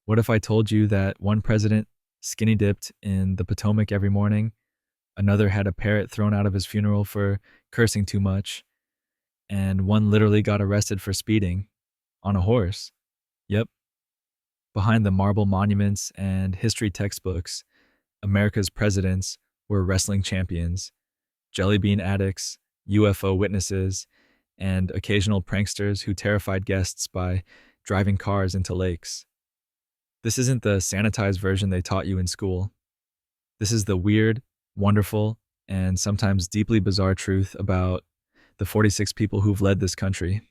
What if I told you that one president skinny dipped in the Potomac every morning, another had a parrot thrown out of his funeral for cursing too much, and one literally got arrested for speeding on a horse? Yep, behind the marble monuments and history textbooks, America's presidents were wrestling champions, jelly bean addicts, UFO witnesses, and occasional pranksters who terrified guests by driving cars into lakes. This isn't the sanitized version they taught you in school. This is the weird, wonderful, and sometimes deeply bizarre truth about the 46 people who've led this country.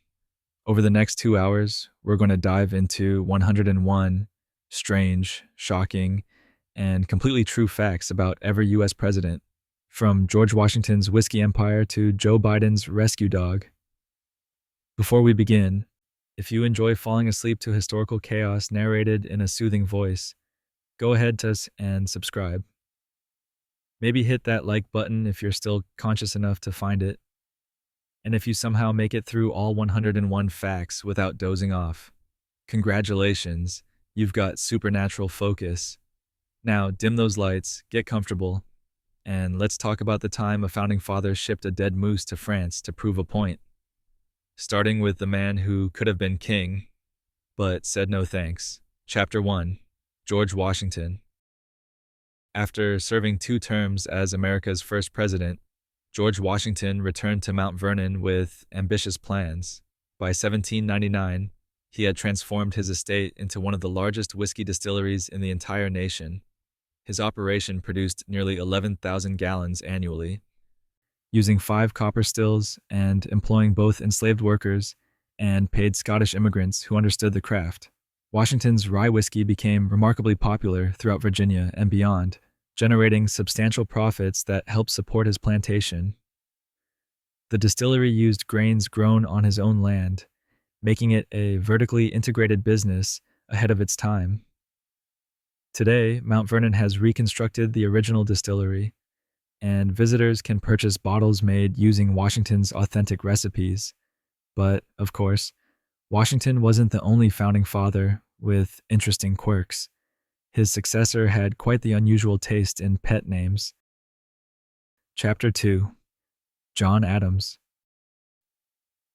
Over the next 2 hours, we're going to dive into 101 strange, shocking, and completely true facts about every US president, from George Washington's whiskey empire to Joe Biden's rescue dog. Before we begin, if you enjoy falling asleep to historical chaos narrated in a soothing voice, go ahead to us and subscribe. Maybe hit that like button if you're still conscious enough to find it. And if you somehow make it through all 101 facts without dozing off, congratulations, you've got supernatural focus. Now, dim those lights, get comfortable, and let's talk about the time a founding father shipped a dead moose to France to prove a point. Starting with the man who could have been king, but said no thanks. Chapter 1. George Washington. After serving 2 terms as America's first president, George Washington returned to Mount Vernon with ambitious plans. By 1799, he had transformed his estate into one of the largest whiskey distilleries in the entire nation. His operation produced nearly 11,000 gallons annually. Using 5 copper stills and employing both enslaved workers and paid Scottish immigrants who understood the craft, Washington's rye whiskey became remarkably popular throughout Virginia and beyond, generating substantial profits that helped support his plantation. The distillery used grains grown on his own land, making it a vertically integrated business ahead of its time. Today, Mount Vernon has reconstructed the original distillery, and visitors can purchase bottles made using Washington's authentic recipes. But, of course, Washington wasn't the only founding father with interesting quirks. His successor had quite the unusual taste in pet names. Chapter 2. John Adams.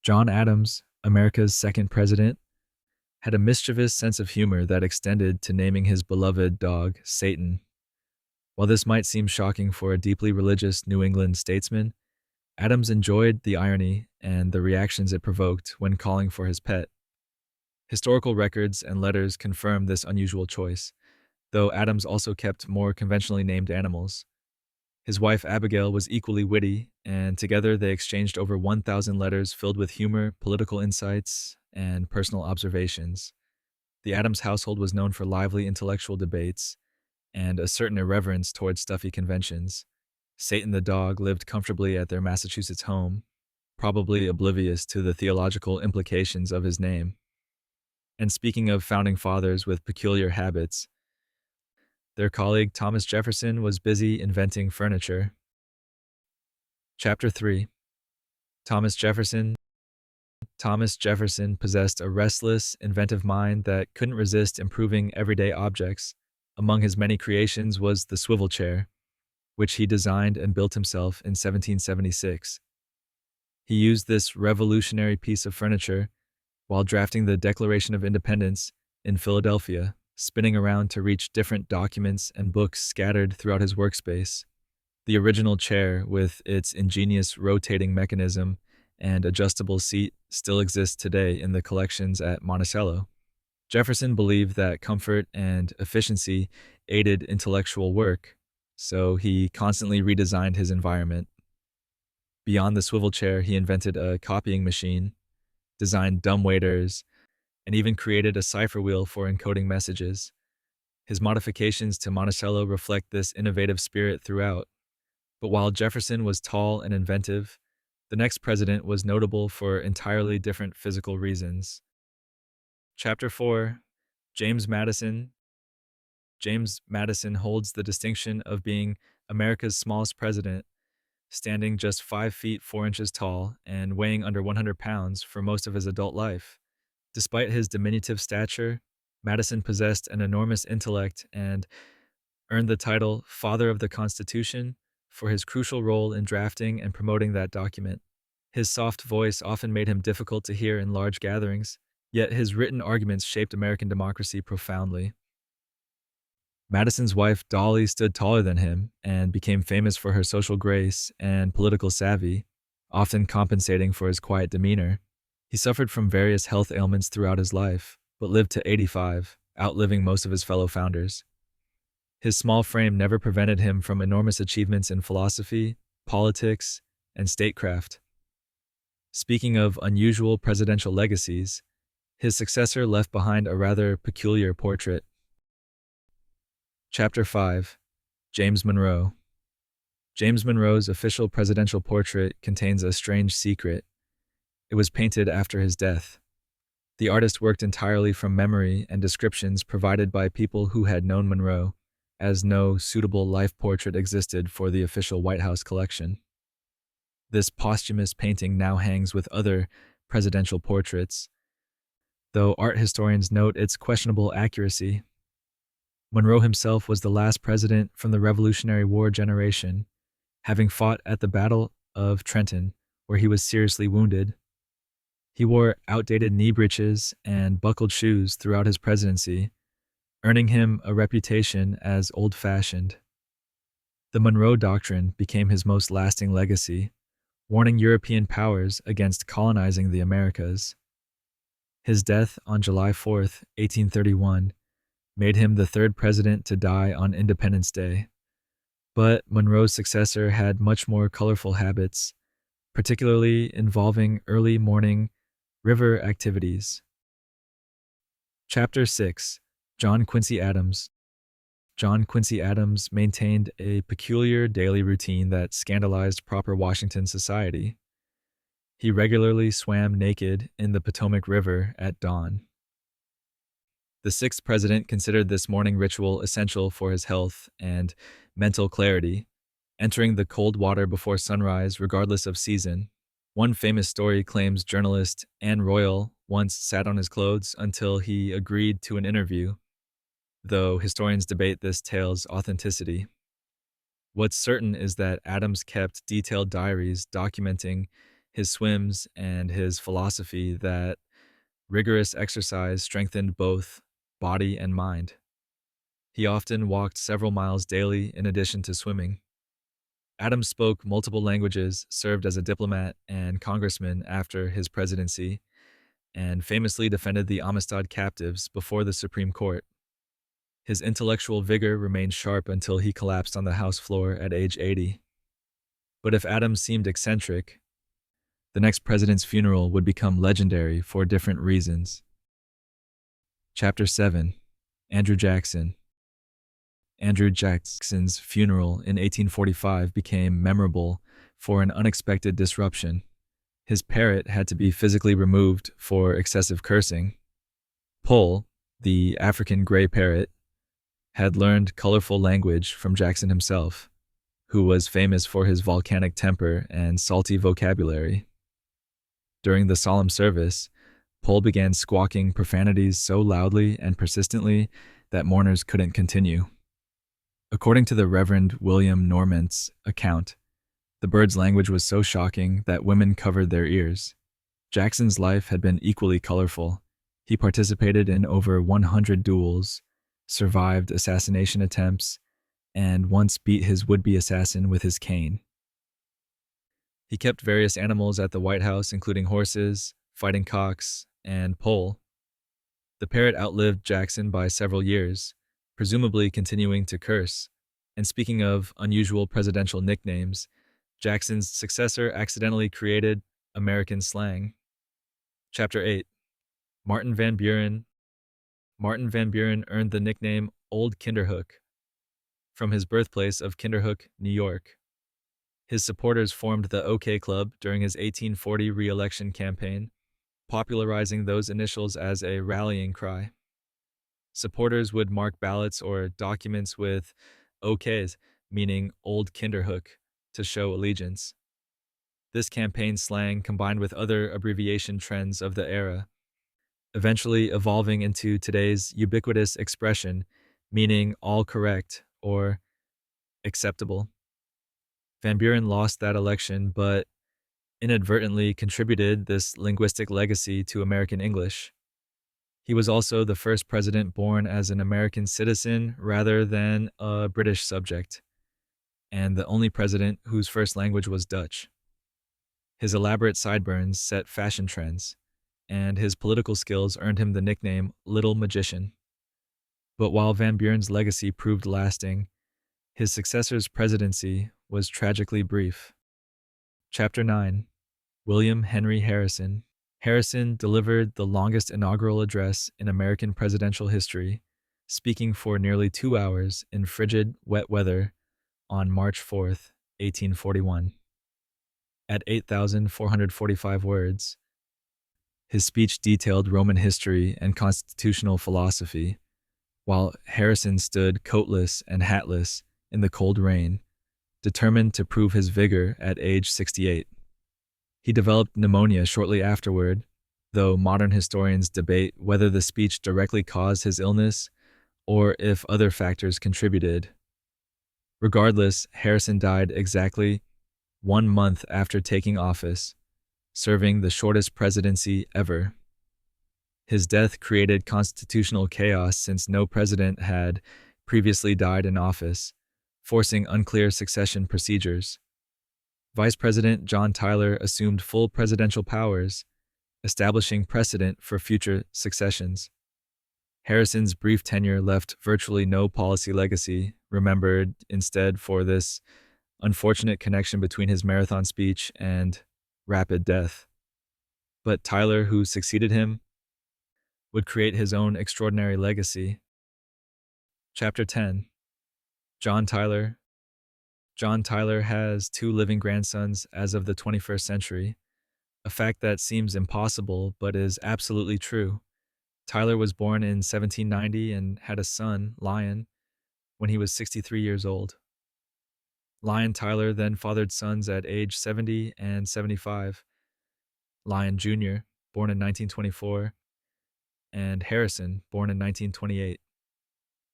John Adams, America's second president, had a mischievous sense of humor that extended to naming his beloved dog Satan. While this might seem shocking for a deeply religious New England statesman, Adams enjoyed the irony and the reactions it provoked when calling for his pet. Historical records and letters confirm this unusual choice, though Adams also kept more conventionally named animals. His wife Abigail was equally witty, and together they exchanged over 1,000 letters filled with humor, political insights, and personal observations. The Adams household was known for lively intellectual debates and a certain irreverence towards stuffy conventions. Satan the dog lived comfortably at their Massachusetts home, probably oblivious to the theological implications of his name. And speaking of founding fathers with peculiar habits, their colleague Thomas Jefferson was busy inventing furniture. Chapter 3. Thomas Jefferson. Thomas Jefferson possessed a restless, inventive mind that couldn't resist improving everyday objects. Among his many creations was the swivel chair, which he designed and built himself in 1776. He used this revolutionary piece of furniture while drafting the Declaration of Independence in Philadelphia, spinning around to reach different documents and books scattered throughout his workspace. The original chair, with its ingenious rotating mechanism and adjustable seat, still exists today in the collections at Monticello. Jefferson believed that comfort and efficiency aided intellectual work, so he constantly redesigned his environment. Beyond the swivel chair, he invented a copying machine, designed dumbwaiters, and even created a cipher wheel for encoding messages. His modifications to Monticello reflect this innovative spirit throughout. But while Jefferson was tall and inventive, the next president was notable for entirely different physical reasons. Chapter 4. James Madison. James Madison holds the distinction of being America's smallest president, standing just 5 feet 4 inches tall and weighing under 100 pounds for most of his adult life. Despite his diminutive stature, Madison possessed an enormous intellect and earned the title Father of the Constitution for his crucial role in drafting and promoting that document. His soft voice often made him difficult to hear in large gatherings, yet his written arguments shaped American democracy profoundly. Madison's wife, Dolly, stood taller than him and became famous for her social grace and political savvy, often compensating for his quiet demeanor. He suffered from various health ailments throughout his life, but lived to 85, outliving most of his fellow founders. His small frame never prevented him from enormous achievements in philosophy, politics, and statecraft. Speaking of unusual presidential legacies, his successor left behind a rather peculiar portrait. Chapter 5. James Monroe. James Monroe's official presidential portrait contains a strange secret. It was painted after his death. The artist worked entirely from memory and descriptions provided by people who had known Monroe, as no suitable life portrait existed for the official White House collection. This posthumous painting now hangs with other presidential portraits, though art historians note its questionable accuracy. Monroe himself was the last president from the Revolutionary War generation, having fought at the Battle of Trenton, where he was seriously wounded. He wore outdated knee breeches and buckled shoes throughout his presidency, earning him a reputation as old-fashioned. The Monroe Doctrine became his most lasting legacy, warning European powers against colonizing the Americas. His death on July 4th, 1831, made him the third president to die on Independence Day. But Monroe's successor had much more colorful habits, particularly involving early morning river activities. Chapter 6. John Quincy Adams. John Quincy Adams maintained a peculiar daily routine that scandalized proper Washington society. He regularly swam naked in the Potomac River at dawn. The sixth president considered this morning ritual essential for his health and mental clarity, entering the cold water before sunrise regardless of season. One famous story claims journalist Anne Royal once sat on his clothes until he agreed to an interview, though historians debate this tale's authenticity. What's certain is that Adams kept detailed diaries documenting his swims and his philosophy that rigorous exercise strengthened both body and mind. He often walked several miles daily in addition to swimming. Adams spoke multiple languages, served as a diplomat and congressman after his presidency, and famously defended the Amistad captives before the Supreme Court. His intellectual vigor remained sharp until he collapsed on the House floor at age 80. But if Adams seemed eccentric, the next president's funeral would become legendary for different reasons. Chapter 7. Andrew Jackson. Andrew Jackson's funeral in 1845 became memorable for an unexpected disruption. His parrot had to be physically removed for excessive cursing. Poll, the African gray parrot, had learned colorful language from Jackson himself, who was famous for his volcanic temper and salty vocabulary. During the solemn service, Poll began squawking profanities so loudly and persistently that mourners couldn't continue. According to the Reverend William Norman's account, the bird's language was so shocking that women covered their ears. Jackson's life had been equally colorful. He participated in over 100 duels, survived assassination attempts, and once beat his would-be assassin with his cane. He kept various animals at the White House, including horses, fighting cocks, and Poll. The parrot outlived Jackson by several years, presumably continuing to curse. And speaking of unusual presidential nicknames, Jackson's successor accidentally created American slang. Chapter 8. Martin Van Buren. Martin Van Buren earned the nickname Old Kinderhook from his birthplace of Kinderhook, New York. His supporters formed the OK Club during his 1840 re-election campaign, popularizing those initials as a rallying cry. Supporters would mark ballots or documents with OKs, meaning Old Kinderhook, to show allegiance. This campaign slang, combined with other abbreviation trends of the era, eventually evolving into today's ubiquitous expression, meaning all correct or acceptable. Van Buren lost that election, but inadvertently contributed this linguistic legacy to American English. He was also the first president born as an American citizen rather than a British subject, and the only president whose first language was Dutch. His elaborate sideburns set fashion trends, and his political skills earned him the nickname Little Magician. But while Van Buren's legacy proved lasting, his successor's presidency was tragically brief. Chapter 9. William Henry Harrison. Harrison delivered the longest inaugural address in American presidential history, speaking for nearly 2 hours in frigid, wet weather on March 4th, 1841. At 8,445 words, his speech detailed Roman history and constitutional philosophy, while Harrison stood coatless and hatless in the cold rain, determined to prove his vigor at age 68. He developed pneumonia shortly afterward, though modern historians debate whether the speech directly caused his illness or if other factors contributed. Regardless, Harrison died exactly 1 month after taking office, serving the shortest presidency ever. His death created constitutional chaos since no president had previously died in office, forcing unclear succession procedures. Vice President John Tyler assumed full presidential powers, establishing precedent for future successions. Harrison's brief tenure left virtually no policy legacy, remembered instead for this unfortunate connection between his marathon speech and rapid death. But Tyler, who succeeded him, would create his own extraordinary legacy. Chapter 10. John Tyler. John Tyler has 2 living grandsons as of the 21st century, a fact that seems impossible but is absolutely true. Tyler was born in 1790 and had a son, Lyon, when he was 63 years old. Lyon Tyler then fathered sons at age 70 and 75, Lyon Jr., born in 1924, and Harrison, born in 1928.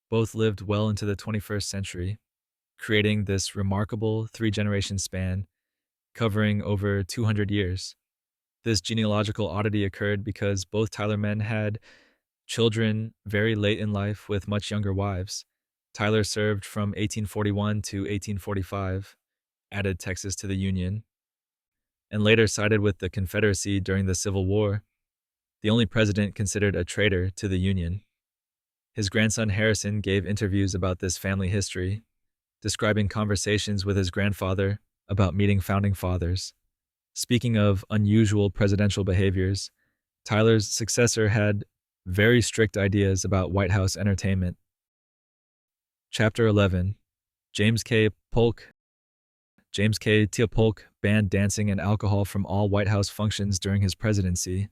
Both lived well into the 21st century, creating this remarkable 3-generation span covering over 200 years. This genealogical oddity occurred because both Tyler men had children very late in life with much younger wives. Tyler served from 1841 to 1845, added Texas to the Union, and later sided with the Confederacy during the Civil War, the only president considered a traitor to the Union. His grandson Harrison gave interviews about this family history, describing conversations with his grandfather about meeting founding fathers. Speaking of unusual presidential behaviors, Tyler's successor had very strict ideas about White House entertainment. Chapter 11. James K. Polk. James K. Polk banned dancing and alcohol from all White House functions during his presidency,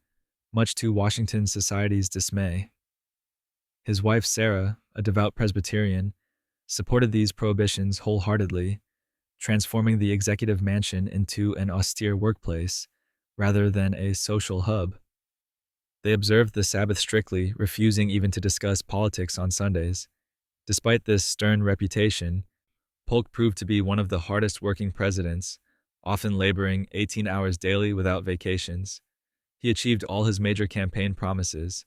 much to Washington society's dismay. His wife Sarah, a devout Presbyterian, supported these prohibitions wholeheartedly, transforming the executive mansion into an austere workplace rather than a social hub. They observed the Sabbath strictly, refusing even to discuss politics on Sundays. Despite this stern reputation, Polk proved to be one of the hardest working presidents, often laboring 18 hours daily without vacations. He achieved all his major campaign promises,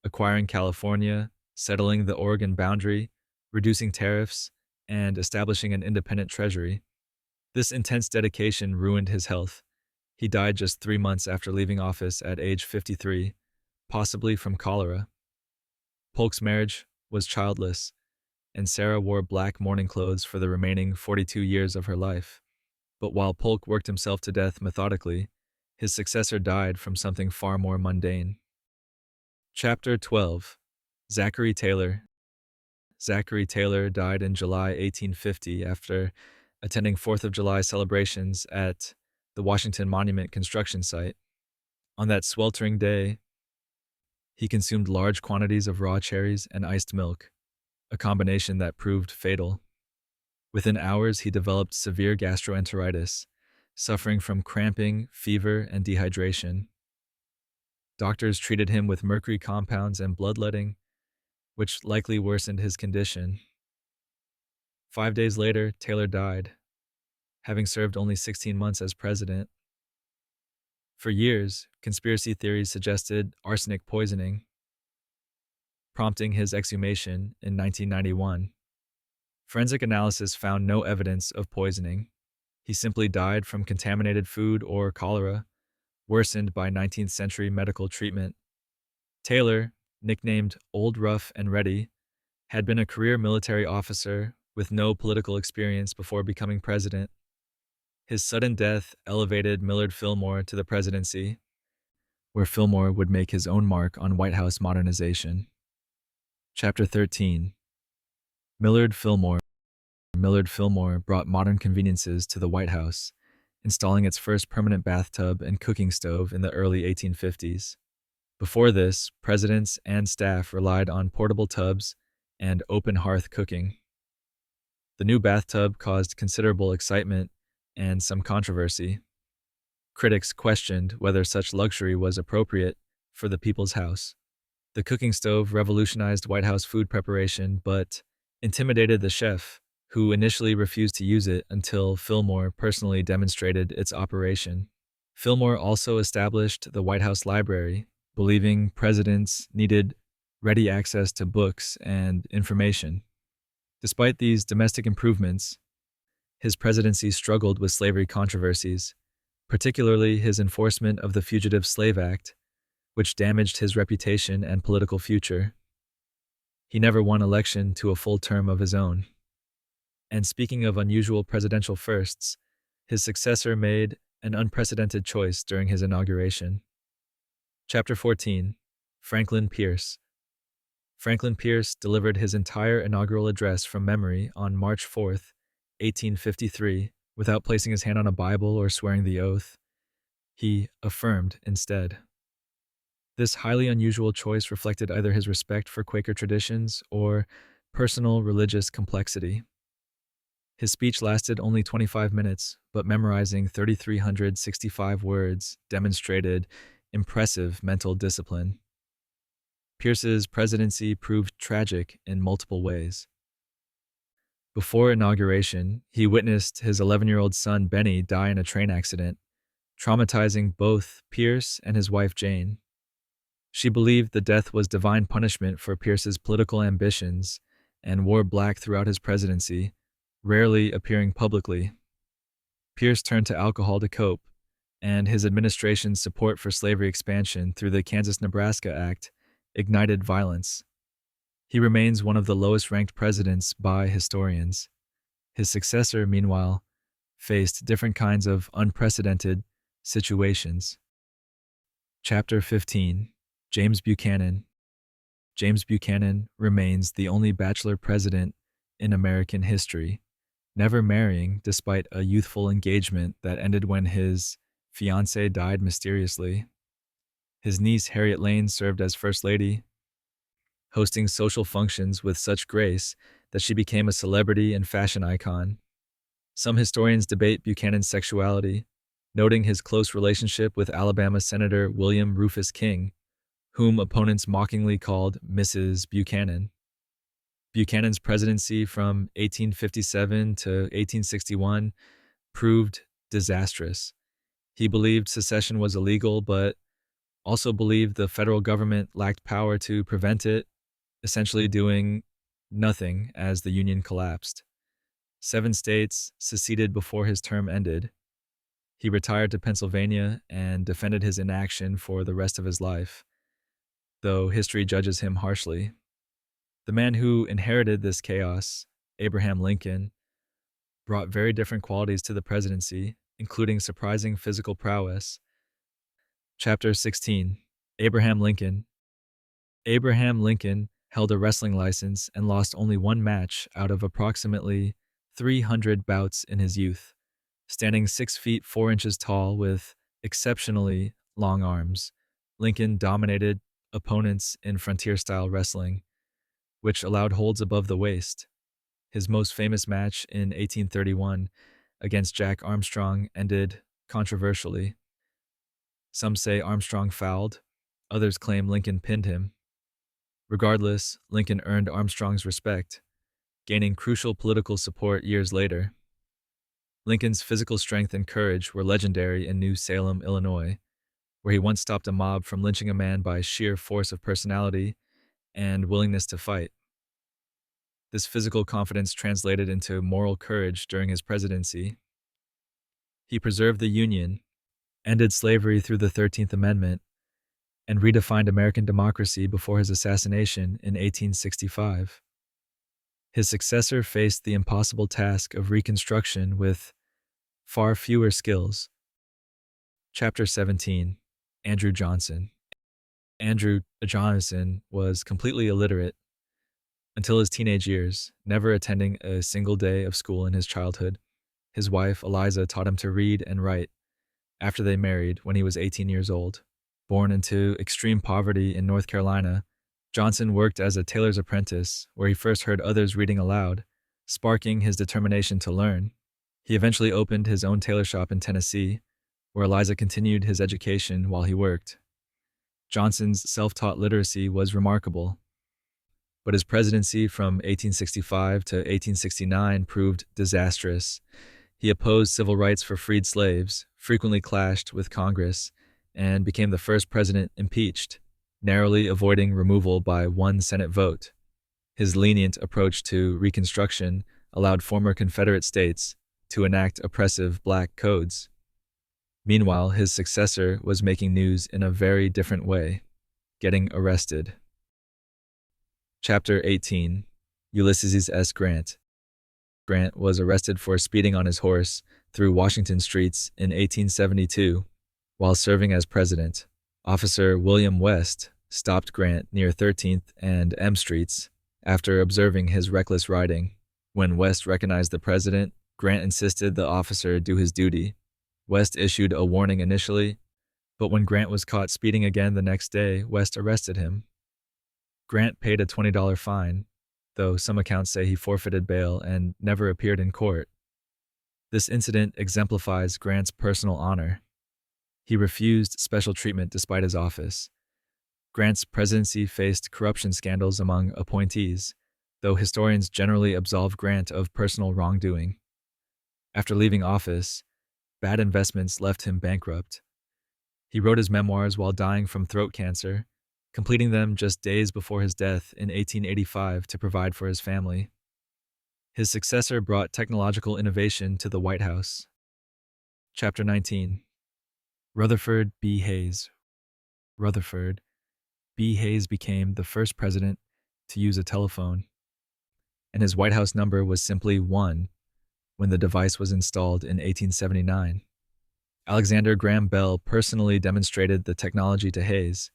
acquiring California, settling the Oregon boundary, reducing tariffs, and establishing an independent treasury. This intense dedication ruined his health. He died just 3 months after leaving office at age 53, possibly from cholera. Polk's marriage was childless, and Sarah wore black mourning clothes for the remaining 42 years of her life. But while Polk worked himself to death methodically, his successor died from something far more mundane. Chapter 12. Zachary Taylor. Zachary Taylor died in July 1850 after attending 4th of July celebrations at the Washington Monument construction site. On that sweltering day, he consumed large quantities of raw cherries and iced milk, a combination that proved fatal. Within hours, he developed severe gastroenteritis, suffering from cramping, fever, and dehydration. Doctors treated him with mercury compounds and bloodletting, which likely worsened his condition. 5 days later, Taylor died, having served only 16 months as president. For years, conspiracy theories suggested arsenic poisoning, prompting his exhumation in 1991. Forensic analysis found no evidence of poisoning. He simply died from contaminated food or cholera, worsened by 19th century medical treatment. Taylor, nicknamed Old Rough and Ready, had been a career military officer with no political experience before becoming president. His sudden death elevated Millard Fillmore to the presidency, where Fillmore would make his own mark on White House modernization. Chapter 13. Millard Fillmore. Millard Fillmore brought modern conveniences to the White House, installing its first permanent bathtub and cooking stove in the early 1850s. Before this, presidents and staff relied on portable tubs and open hearth cooking. The new bathtub caused considerable excitement and some controversy. Critics questioned whether such luxury was appropriate for the people's house. The cooking stove revolutionized White House food preparation, but intimidated the chef, who initially refused to use it until Fillmore personally demonstrated its operation. Fillmore also established the White House Library, believing presidents needed ready access to books and information. Despite these domestic improvements, his presidency struggled with slavery controversies, particularly his enforcement of the Fugitive Slave Act, which damaged his reputation and political future. He never won election to a full term of his own. And speaking of unusual presidential firsts, his successor made an unprecedented choice during his inauguration. Chapter 14. Franklin Pierce. Franklin Pierce delivered his entire inaugural address from memory on March 4th, 1853, without placing his hand on a Bible or swearing the oath. He affirmed instead. This highly unusual choice reflected either his respect for Quaker traditions or personal religious complexity. His speech lasted only 25 minutes, but memorizing 3,365 words demonstrated impressive mental discipline. Pierce's presidency proved tragic in multiple ways. Before inauguration, he witnessed his 11-year-old son Benny die in a train accident, traumatizing both Pierce and his wife Jane. She believed the death was divine punishment for Pierce's political ambitions and wore black throughout his presidency, rarely appearing publicly. Pierce turned to alcohol to cope, and his administration's support for slavery expansion through the Kansas-Nebraska Act ignited violence. He remains one of the lowest-ranked presidents by historians. His successor, meanwhile, faced different kinds of unprecedented situations. Chapter 15. James Buchanan. James Buchanan remains the only bachelor president in American history, never marrying despite a youthful engagement that ended when his fiancée died mysteriously. His niece Harriet Lane served as First Lady, hosting social functions with such grace that she became a celebrity and fashion icon. Some historians debate Buchanan's sexuality, noting his close relationship with Alabama Senator William Rufus King, whom opponents mockingly called Mrs. Buchanan. Buchanan's presidency from 1857 to 1861 proved disastrous. He believed secession was illegal, but also believed the federal government lacked power to prevent it, essentially doing nothing as the Union collapsed. 7 states seceded before his term ended. He retired to Pennsylvania and defended his inaction for the rest of his life, though history judges him harshly. The man who inherited this chaos, Abraham Lincoln, brought very different qualities to the presidency, including surprising physical prowess. Chapter 16. Abraham Lincoln. Abraham Lincoln held a wrestling license and lost only one match out of approximately 300 bouts in his youth. Standing 6 feet 4 inches tall with exceptionally long arms, Lincoln dominated opponents in frontier-style wrestling, which allowed holds above the waist. His most famous match in 1831 against Jack Armstrong ended controversially. Some say Armstrong fouled, Others claim Lincoln pinned him. Regardless, Lincoln earned Armstrong's respect, gaining crucial political support years later. Lincoln's physical strength and courage were legendary in New Salem, Illinois, where he once stopped a mob from lynching a man by sheer force of personality and willingness to fight. This physical confidence translated into moral courage during his presidency. He preserved the Union, ended slavery through the 13th Amendment, and redefined American democracy before his assassination in 1865. His successor faced the impossible task of Reconstruction with far fewer skills. Chapter 17. Andrew Johnson. Andrew Johnson was completely illiterate until his teenage years, never attending a single day of school in his childhood. His wife, Eliza, taught him to read and write after they married when he was 18 years old. Born into extreme poverty in North Carolina, Johnson worked as a tailor's apprentice, where he first heard others reading aloud, sparking his determination to learn. He eventually opened his own tailor shop in Tennessee, where Eliza continued his education while he worked. Johnson's self-taught literacy was remarkable, but his presidency from 1865 to 1869 proved disastrous. He opposed civil rights for freed slaves, frequently clashed with Congress, and became the first president impeached, narrowly avoiding removal by one Senate vote. His lenient approach to Reconstruction allowed former Confederate states to enact oppressive black codes. Meanwhile, his successor was making news in a very different way, getting arrested. Chapter 18. Ulysses S. Grant. Grant was arrested for speeding on his horse through Washington streets in 1872. While serving as president, Officer William West stopped Grant near 13th and M Streets after observing his reckless riding. When West recognized the president, Grant insisted the officer do his duty. West issued a warning initially, but when Grant was caught speeding again the next day, West arrested him. Grant paid a $20 fine, though some accounts say he forfeited bail and never appeared in court. This incident exemplifies Grant's personal honor. He refused special treatment despite his office. Grant's presidency faced corruption scandals among appointees, though historians generally absolve Grant of personal wrongdoing. After leaving office, bad investments left him bankrupt. He wrote his memoirs while dying from throat cancer, completing them just days before his death in 1885 to provide for his family. His successor brought technological innovation to the White House. Chapter 19. Rutherford B. Hayes. Rutherford B. Hayes became the first president to use a telephone, and his White House number was simply 1 when the device was installed in 1879. Alexander Graham Bell personally demonstrated the technology to Hayes,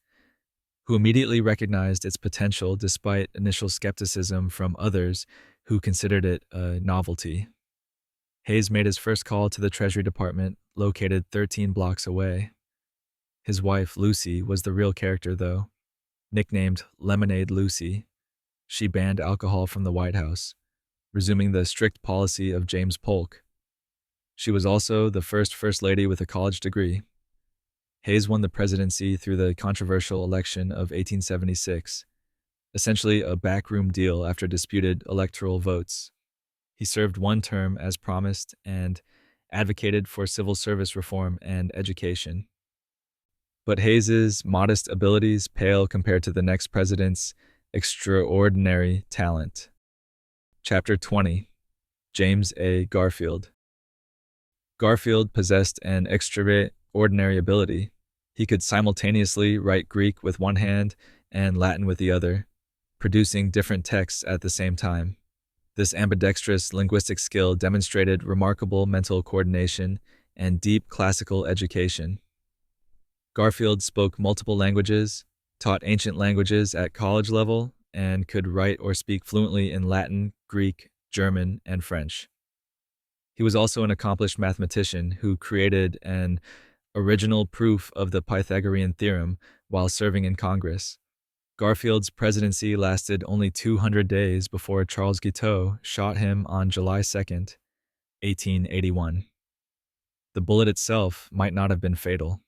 who immediately recognized its potential despite initial skepticism from others who considered it a novelty. Hayes made his first call to the Treasury Department, located 13 blocks away. His wife, Lucy, was the real character, though. Nicknamed Lemonade Lucy, she banned alcohol from the White House, resuming the strict policy of James Polk. She was also the first lady with a college degree. Hayes won the presidency through the controversial election of 1876, essentially a backroom deal after disputed electoral votes. He served one term as promised and advocated for civil service reform and education. But Hayes's modest abilities pale compared to the next president's extraordinary talent. Chapter 20. James A. Garfield. Garfield possessed an extraordinary ability. He could simultaneously write Greek with one hand and Latin with the other, producing different texts at the same time. This ambidextrous linguistic skill demonstrated remarkable mental coordination and deep classical education. Garfield spoke multiple languages, taught ancient languages at college level, and could write or speak fluently in Latin, Greek, German, and French. He was also an accomplished mathematician who created an original proof of the Pythagorean theorem while serving in Congress. Garfield's presidency lasted only 200 days before Charles Guiteau shot him on July 2nd, 1881. The bullet itself might not have been fatal.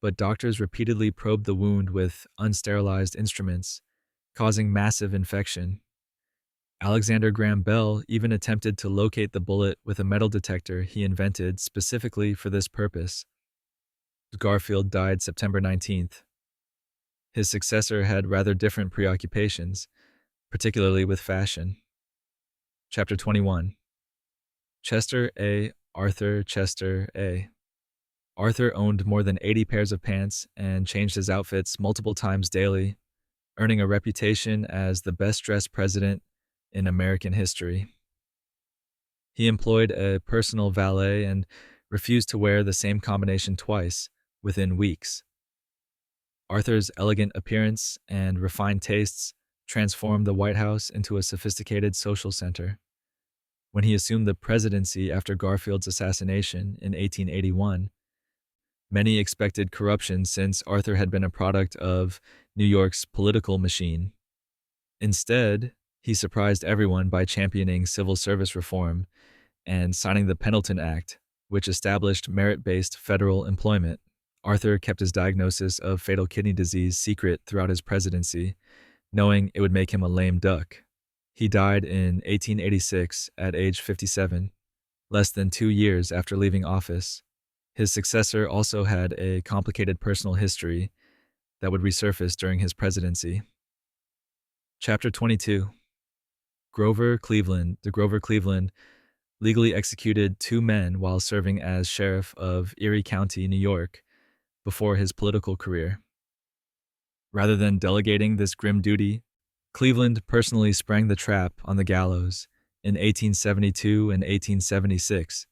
but doctors repeatedly probed the wound with unsterilized instruments, causing massive infection. Alexander Graham Bell even attempted to locate the bullet with a metal detector he invented specifically for this purpose. Garfield died September 19th. His successor had rather different preoccupations, particularly with fashion. Chapter 21. Chester A. Arthur Chester A. Arthur owned more than 80 pairs of pants and changed his outfits multiple times daily, earning a reputation as the best-dressed president in American history. He employed a personal valet and refused to wear the same combination twice within weeks. Arthur's elegant appearance and refined tastes transformed the White House into a sophisticated social center. When he assumed the presidency after Garfield's assassination in 1881, many expected corruption since Arthur had been a product of New York's political machine. Instead, he surprised everyone by championing civil service reform and signing the Pendleton Act, which established merit-based federal employment. Arthur kept his diagnosis of fatal kidney disease secret throughout his presidency, knowing it would make him a lame duck. He died in 1886 at age 57, less than 2 years after leaving office. His successor also had a complicated personal history that would resurface during his presidency. Chapter 22. Grover Cleveland. Grover Cleveland legally executed 2 men while serving as sheriff of Erie County, New York, before his political career. Rather than delegating this grim duty, Cleveland personally sprang the trap on the gallows in 1872 and 1876,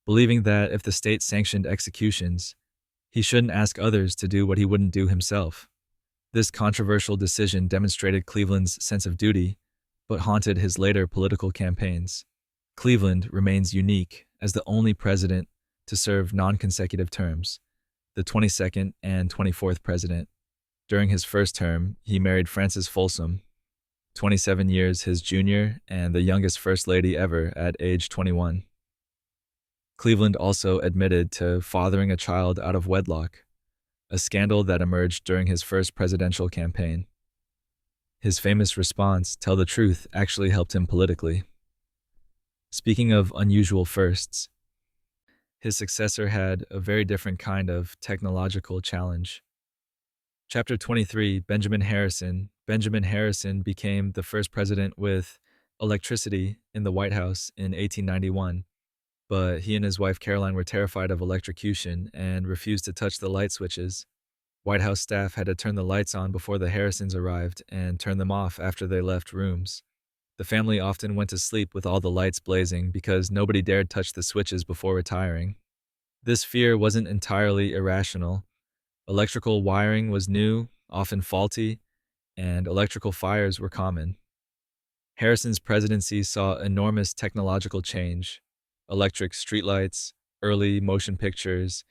believing that if the state sanctioned executions, he shouldn't ask others to do what he wouldn't do himself. This controversial decision demonstrated Cleveland's sense of duty, but haunted his later political campaigns. Cleveland remains unique as the only president to serve non-consecutive terms, the 22nd and 24th president. During his first term, he married Frances Folsom, 27 years his junior and the youngest first lady ever at age 21. Cleveland also admitted to fathering a child out of wedlock, a scandal that emerged during his first presidential campaign. His famous response, "Tell the truth," actually helped him politically. Speaking of unusual firsts, his successor had a very different kind of technological challenge. Chapter 23, Benjamin Harrison. Benjamin Harrison became the first president with electricity in the White House in 1891, but he and his wife Caroline were terrified of electrocution and refused to touch the light switches. White House staff had to turn the lights on before the Harrisons arrived and turn them off after they left rooms. The family often went to sleep with all the lights blazing because nobody dared touch the switches before retiring. This fear wasn't entirely irrational. Electrical wiring was new, often faulty, and electrical fires were common. Harrison's presidency saw enormous technological change: electric streetlights, early motion pictures,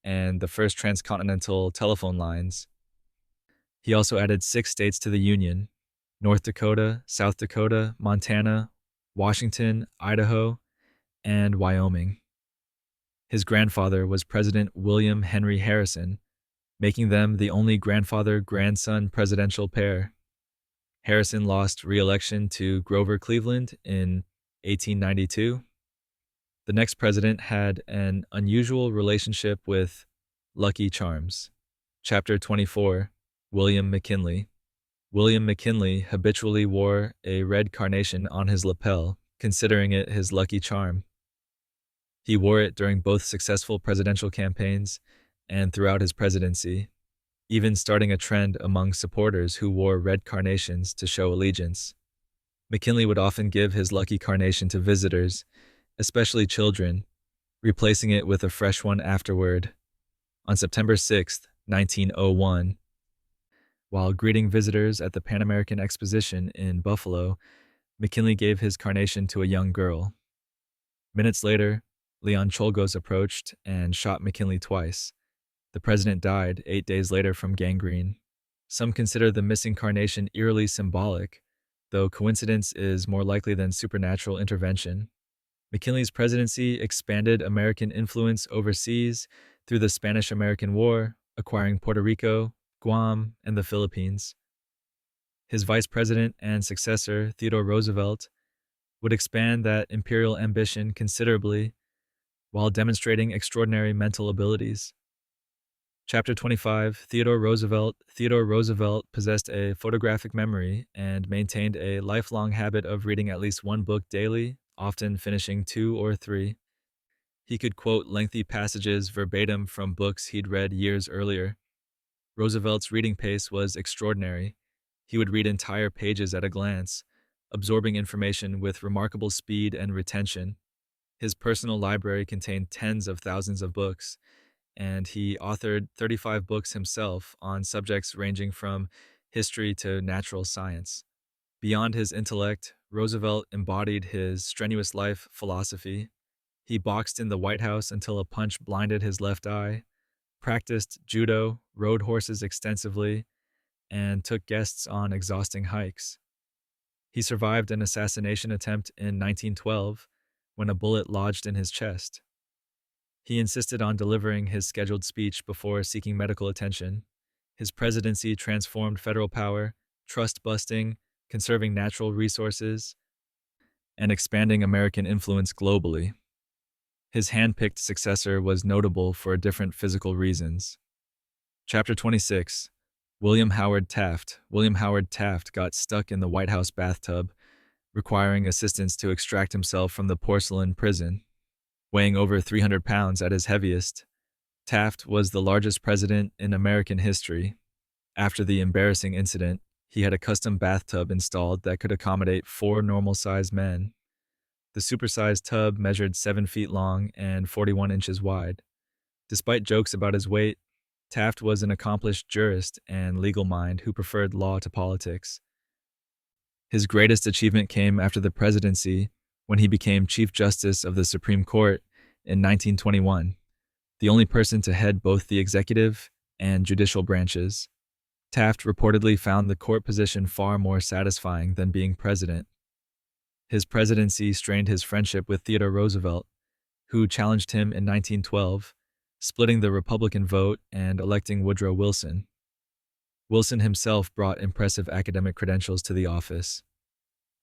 and the first transcontinental telephone lines. He also added 6 states to the Union: North Dakota, South Dakota, Montana, Washington, Idaho, and Wyoming. His grandfather was President William Henry Harrison, making them the only grandfather-grandson presidential pair. Harrison lost re-election to Grover Cleveland in 1892. The next president had an unusual relationship with Lucky Charms. Chapter 24, William McKinley. William McKinley habitually wore a red carnation on his lapel, considering it his lucky charm. He wore it during both successful presidential campaigns and throughout his presidency, even starting a trend among supporters who wore red carnations to show allegiance. McKinley would often give his lucky carnation to visitors, especially children, replacing it with a fresh one afterward. On September 6, 1901, while greeting visitors at the Pan American Exposition in Buffalo, McKinley gave his carnation to a young girl. Minutes later, Leon Czolgosz approached and shot McKinley twice. The president died 8 days later from gangrene. Some consider the missing carnation eerily symbolic, though coincidence is more likely than supernatural intervention. McKinley's presidency expanded American influence overseas through the Spanish-American War, acquiring Puerto Rico, Guam, and the Philippines. His vice president and successor, Theodore Roosevelt, would expand that imperial ambition considerably while demonstrating extraordinary mental abilities. Chapter 25, Theodore Roosevelt. Theodore Roosevelt possessed a photographic memory and maintained a lifelong habit of reading at least one book daily, often finishing two or three. He could quote lengthy passages verbatim from books he'd read years earlier. Roosevelt's reading pace was extraordinary. He would read entire pages at a glance, absorbing information with remarkable speed and retention. His personal library contained tens of thousands of books, and he authored 35 books himself on subjects ranging from history to natural science. Beyond his intellect, Roosevelt embodied his strenuous life philosophy. He boxed in the White House until a punch blinded his left eye, practiced judo, rode horses extensively, and took guests on exhausting hikes. He survived an assassination attempt in 1912 when a bullet lodged in his chest. He insisted on delivering his scheduled speech before seeking medical attention. His presidency transformed federal power, trust busting, conserving natural resources, and expanding American influence globally. His hand-picked successor was notable for different physical reasons. Chapter 26, William Howard Taft. William Howard Taft got stuck in the White House bathtub, requiring assistance to extract himself from the porcelain prison. Weighing over 300 pounds at his heaviest, Taft was the largest president in American history. After the embarrassing incident, he had a custom bathtub installed that could accommodate 4 normal-sized men. The supersized tub measured 7 feet long and 41 inches wide. Despite jokes about his weight, Taft was an accomplished jurist and legal mind who preferred law to politics. His greatest achievement came after the presidency, when he became Chief Justice of the Supreme Court in 1921, the only person to head both the executive and judicial branches. Taft reportedly found the court position far more satisfying than being president. His presidency strained his friendship with Theodore Roosevelt, who challenged him in 1912, splitting the Republican vote and electing Woodrow Wilson. Wilson himself brought impressive academic credentials to the office.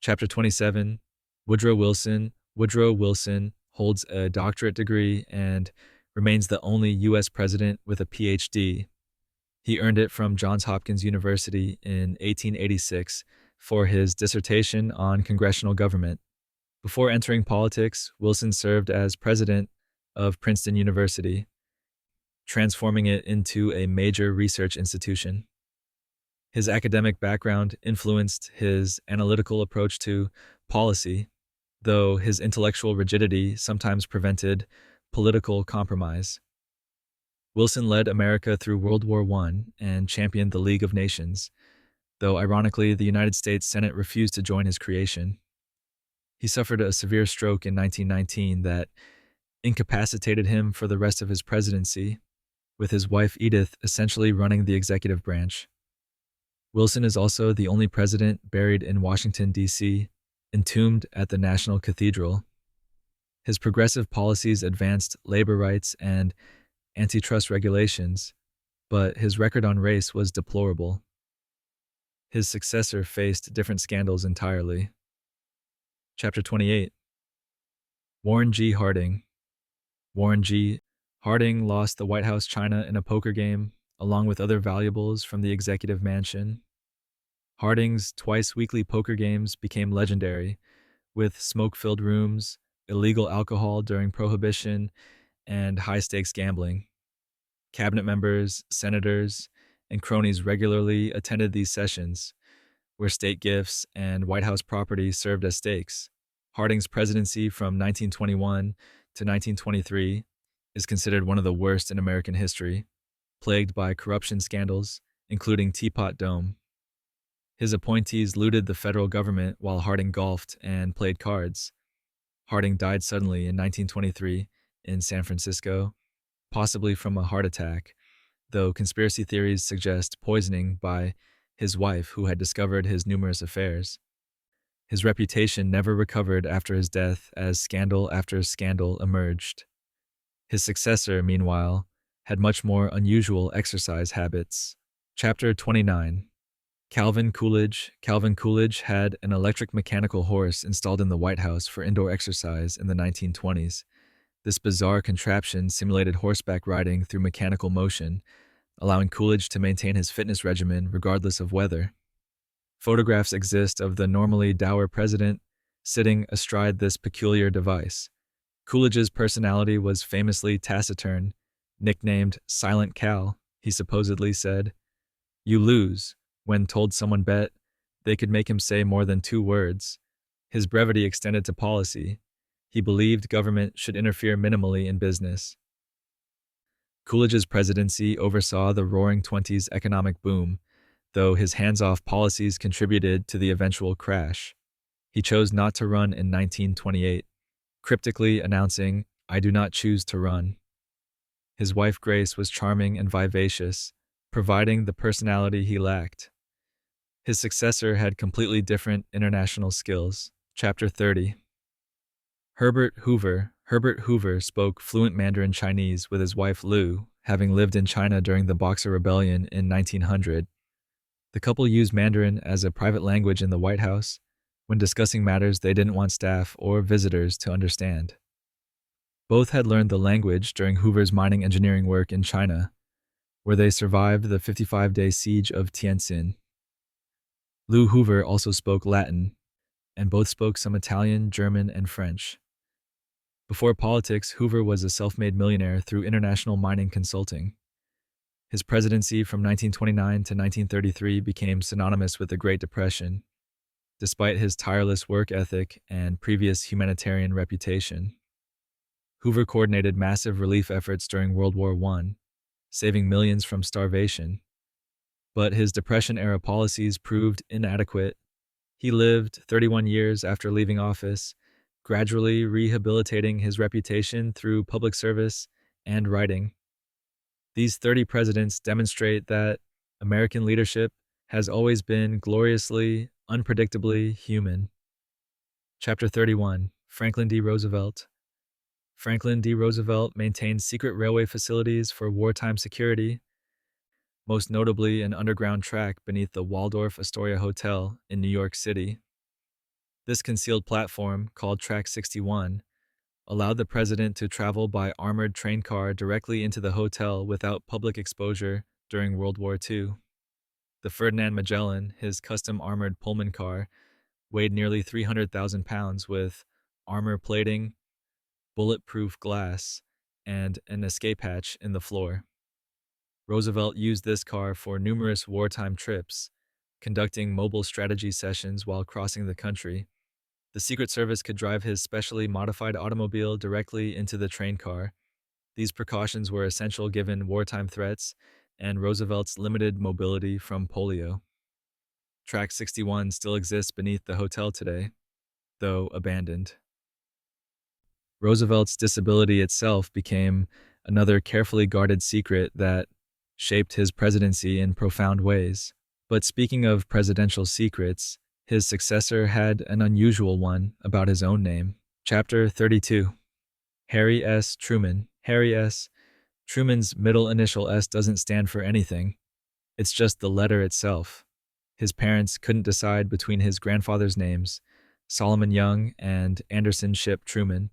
Chapter 27, Woodrow Wilson. Woodrow Wilson holds a doctorate degree and remains the only U.S. president with a Ph.D. He earned it from Johns Hopkins University in 1886 for his dissertation on congressional government. Before entering politics, Wilson served as president of Princeton University, transforming it into a major research institution. His academic background influenced his analytical approach to policy, though his intellectual rigidity sometimes prevented political compromise. Wilson led America through World War I and championed the League of Nations, though ironically the United States Senate refused to join his creation. He suffered a severe stroke in 1919 that incapacitated him for the rest of his presidency, with his wife Edith essentially running the executive branch. Wilson is also the only president buried in Washington, D.C., entombed at the National Cathedral. His progressive policies advanced labor rights and antitrust regulations, but his record on race was deplorable. His successor faced different scandals entirely. Chapter 28, Warren G. Harding. Warren G. Harding lost the White House china in a poker game, along with other valuables from the executive mansion. Harding's twice-weekly poker games became legendary, with smoke-filled rooms, illegal alcohol during Prohibition, and high-stakes gambling. Cabinet members, senators, and cronies regularly attended these sessions, where state gifts and White House property served as stakes. Harding's presidency from 1921 to 1923 is considered one of the worst in American history, plagued by corruption scandals, including Teapot Dome. His appointees looted the federal government while Harding golfed and played cards. Harding died suddenly in 1923 in San Francisco, possibly from a heart attack, though conspiracy theories suggest poisoning by his wife, who had discovered his numerous affairs. His reputation never recovered after his death as scandal after scandal emerged. His successor, meanwhile, had much more unusual exercise habits. Chapter 29. Calvin Coolidge. Calvin Coolidge had an electric mechanical horse installed in the White House for indoor exercise in the 1920s. This bizarre contraption simulated horseback riding through mechanical motion, allowing Coolidge to maintain his fitness regimen regardless of weather. Photographs exist of the normally dour president sitting astride this peculiar device. Coolidge's personality was famously taciturn. Nicknamed Silent Cal, he supposedly said, "You lose." When told someone bet, they could make him say more than 2 words. His brevity extended to policy. He believed government should interfere minimally in business. Coolidge's presidency oversaw the Roaring Twenties economic boom, though his hands-off policies contributed to the eventual crash. He chose not to run in 1928, cryptically announcing, "I do not choose to run." His wife Grace was charming and vivacious, providing the personality he lacked. His successor had completely different international skills. Chapter 30. Herbert Hoover. Herbert Hoover spoke fluent Mandarin Chinese with his wife Lou, having lived in China during the Boxer Rebellion in 1900. The couple used Mandarin as a private language in the White House when discussing matters they didn't want staff or visitors to understand. Both had learned the language during Hoover's mining engineering work in China, where they survived the 55-day siege of Tientsin. Lou Hoover also spoke Latin, and both spoke some Italian, German, and French. Before politics, Hoover was a self-made millionaire through international mining consulting. His presidency from 1929 to 1933 became synonymous with the Great Depression, despite his tireless work ethic and previous humanitarian reputation. Hoover coordinated massive relief efforts during World War I, saving millions from starvation. But his Depression-era policies proved inadequate. He lived 31 years after leaving office, gradually rehabilitating his reputation through public service and writing. These 30 presidents demonstrate that American leadership has always been gloriously, unpredictably human. Chapter 31. Franklin D. Roosevelt. Franklin D. Roosevelt maintained secret railway facilities for wartime security, most notably an underground track beneath the Waldorf Astoria Hotel in New York City. This concealed platform, called Track 61, allowed the president to travel by armored train car directly into the hotel without public exposure during World War II. The Ferdinand Magellan, his custom armored Pullman car, weighed nearly 300,000 pounds with armor plating, bulletproof glass, and an escape hatch in the floor. Roosevelt used this car for numerous wartime trips, conducting mobile strategy sessions while crossing the country. The Secret Service could drive his specially modified automobile directly into the train car. These precautions were essential given wartime threats and Roosevelt's limited mobility from polio. Track 61 still exists beneath the hotel today, though abandoned. Roosevelt's disability itself became another carefully guarded secret that shaped his presidency in profound ways. But speaking of presidential secrets, his successor had an unusual one about his own name. Chapter 32. Harry S. Truman. Harry S. Truman's middle initial S doesn't stand for anything. It's just the letter itself. His parents couldn't decide between his grandfather's names, Solomon Young and Anderson Ship Truman,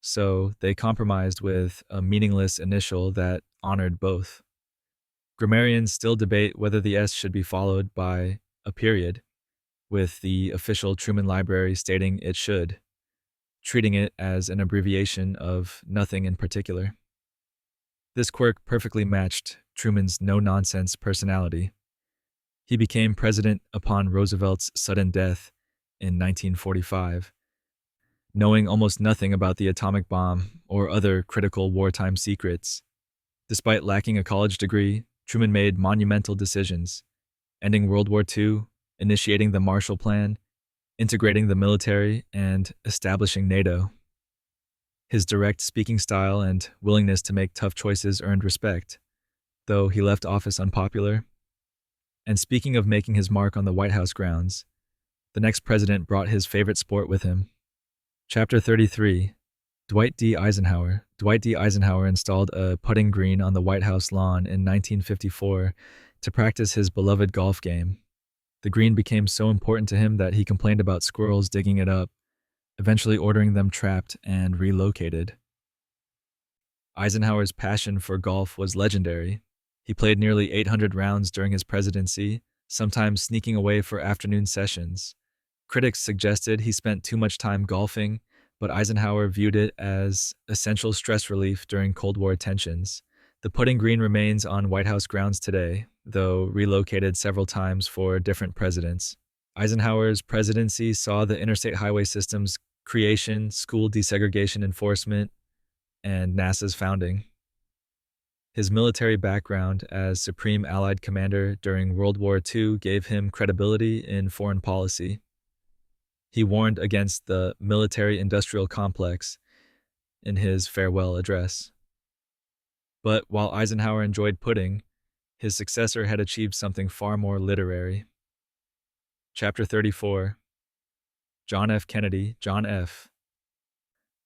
so they compromised with a meaningless initial that honored both. Grammarians still debate whether the S should be followed by a period, with the official Truman Library stating it should, treating it as an abbreviation of nothing in particular. This quirk perfectly matched Truman's no-nonsense personality. He became president upon Roosevelt's sudden death in 1945, knowing almost nothing about the atomic bomb or other critical wartime secrets. Despite lacking a college degree, Truman made monumental decisions, ending World War II, initiating the Marshall Plan, integrating the military, and establishing NATO. His direct speaking style and willingness to make tough choices earned respect, though he left office unpopular. And speaking of making his mark on the White House grounds, the next president brought his favorite sport with him. Chapter 33. Dwight D. Eisenhower. Dwight D. Eisenhower installed a putting green on the White House lawn in 1954 to practice his beloved golf game. The green became so important to him that he complained about squirrels digging it up, eventually ordering them trapped and relocated. Eisenhower's passion for golf was legendary. He played nearly 800 rounds during his presidency, sometimes sneaking away for afternoon sessions. Critics suggested he spent too much time golfing, but Eisenhower viewed it as essential stress relief during Cold War tensions. The putting green remains on White House grounds today, though relocated several times for different presidents. Eisenhower's presidency saw the interstate highway system's creation, school desegregation enforcement, and NASA's founding. His military background as Supreme Allied Commander during World War II gave him credibility in foreign policy. He warned against the military-industrial complex in his farewell address. But while Eisenhower enjoyed putting, his successor had achieved something far more literary. Chapter 34. John F. Kennedy, John F.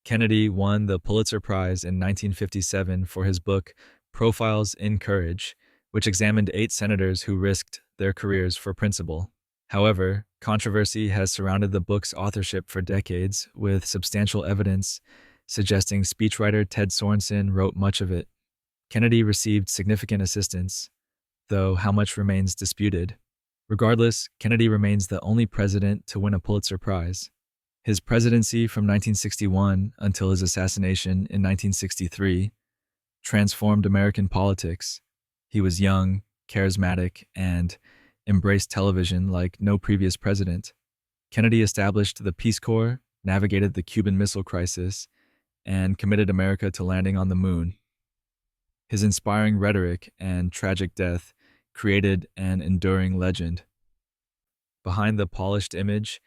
Kennedy won the Pulitzer Prize in 1957 for his book Profiles in Courage, which examined 8 senators who risked their careers for principle. However, controversy has surrounded the book's authorship for decades, with substantial evidence suggesting speechwriter Ted Sorensen wrote much of it. Kennedy received significant assistance, though how much remains disputed. Regardless, Kennedy remains the only president to win a Pulitzer Prize. His presidency from 1961 until his assassination in 1963 transformed American politics. He was young, charismatic, and embraced television like no previous president. Kennedy established the Peace Corps, navigated the Cuban Missile Crisis, and committed America to landing on the moon. His inspiring rhetoric and tragic death created an enduring legend. Behind the polished image,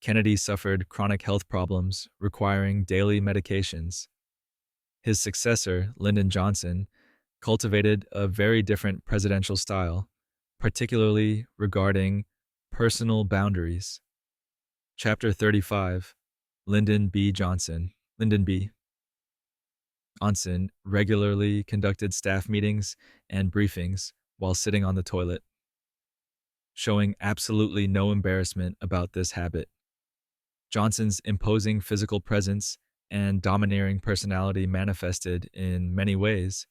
Kennedy suffered chronic health problems requiring daily medications. His successor, Lyndon Johnson, cultivated a very different presidential style, particularly regarding personal boundaries. Chapter 35. Lyndon B. Johnson. Lyndon B. Johnson regularly conducted staff meetings and briefings while sitting on the toilet, showing absolutely no embarrassment about this habit. Johnson's imposing physical presence and domineering personality manifested in many ways,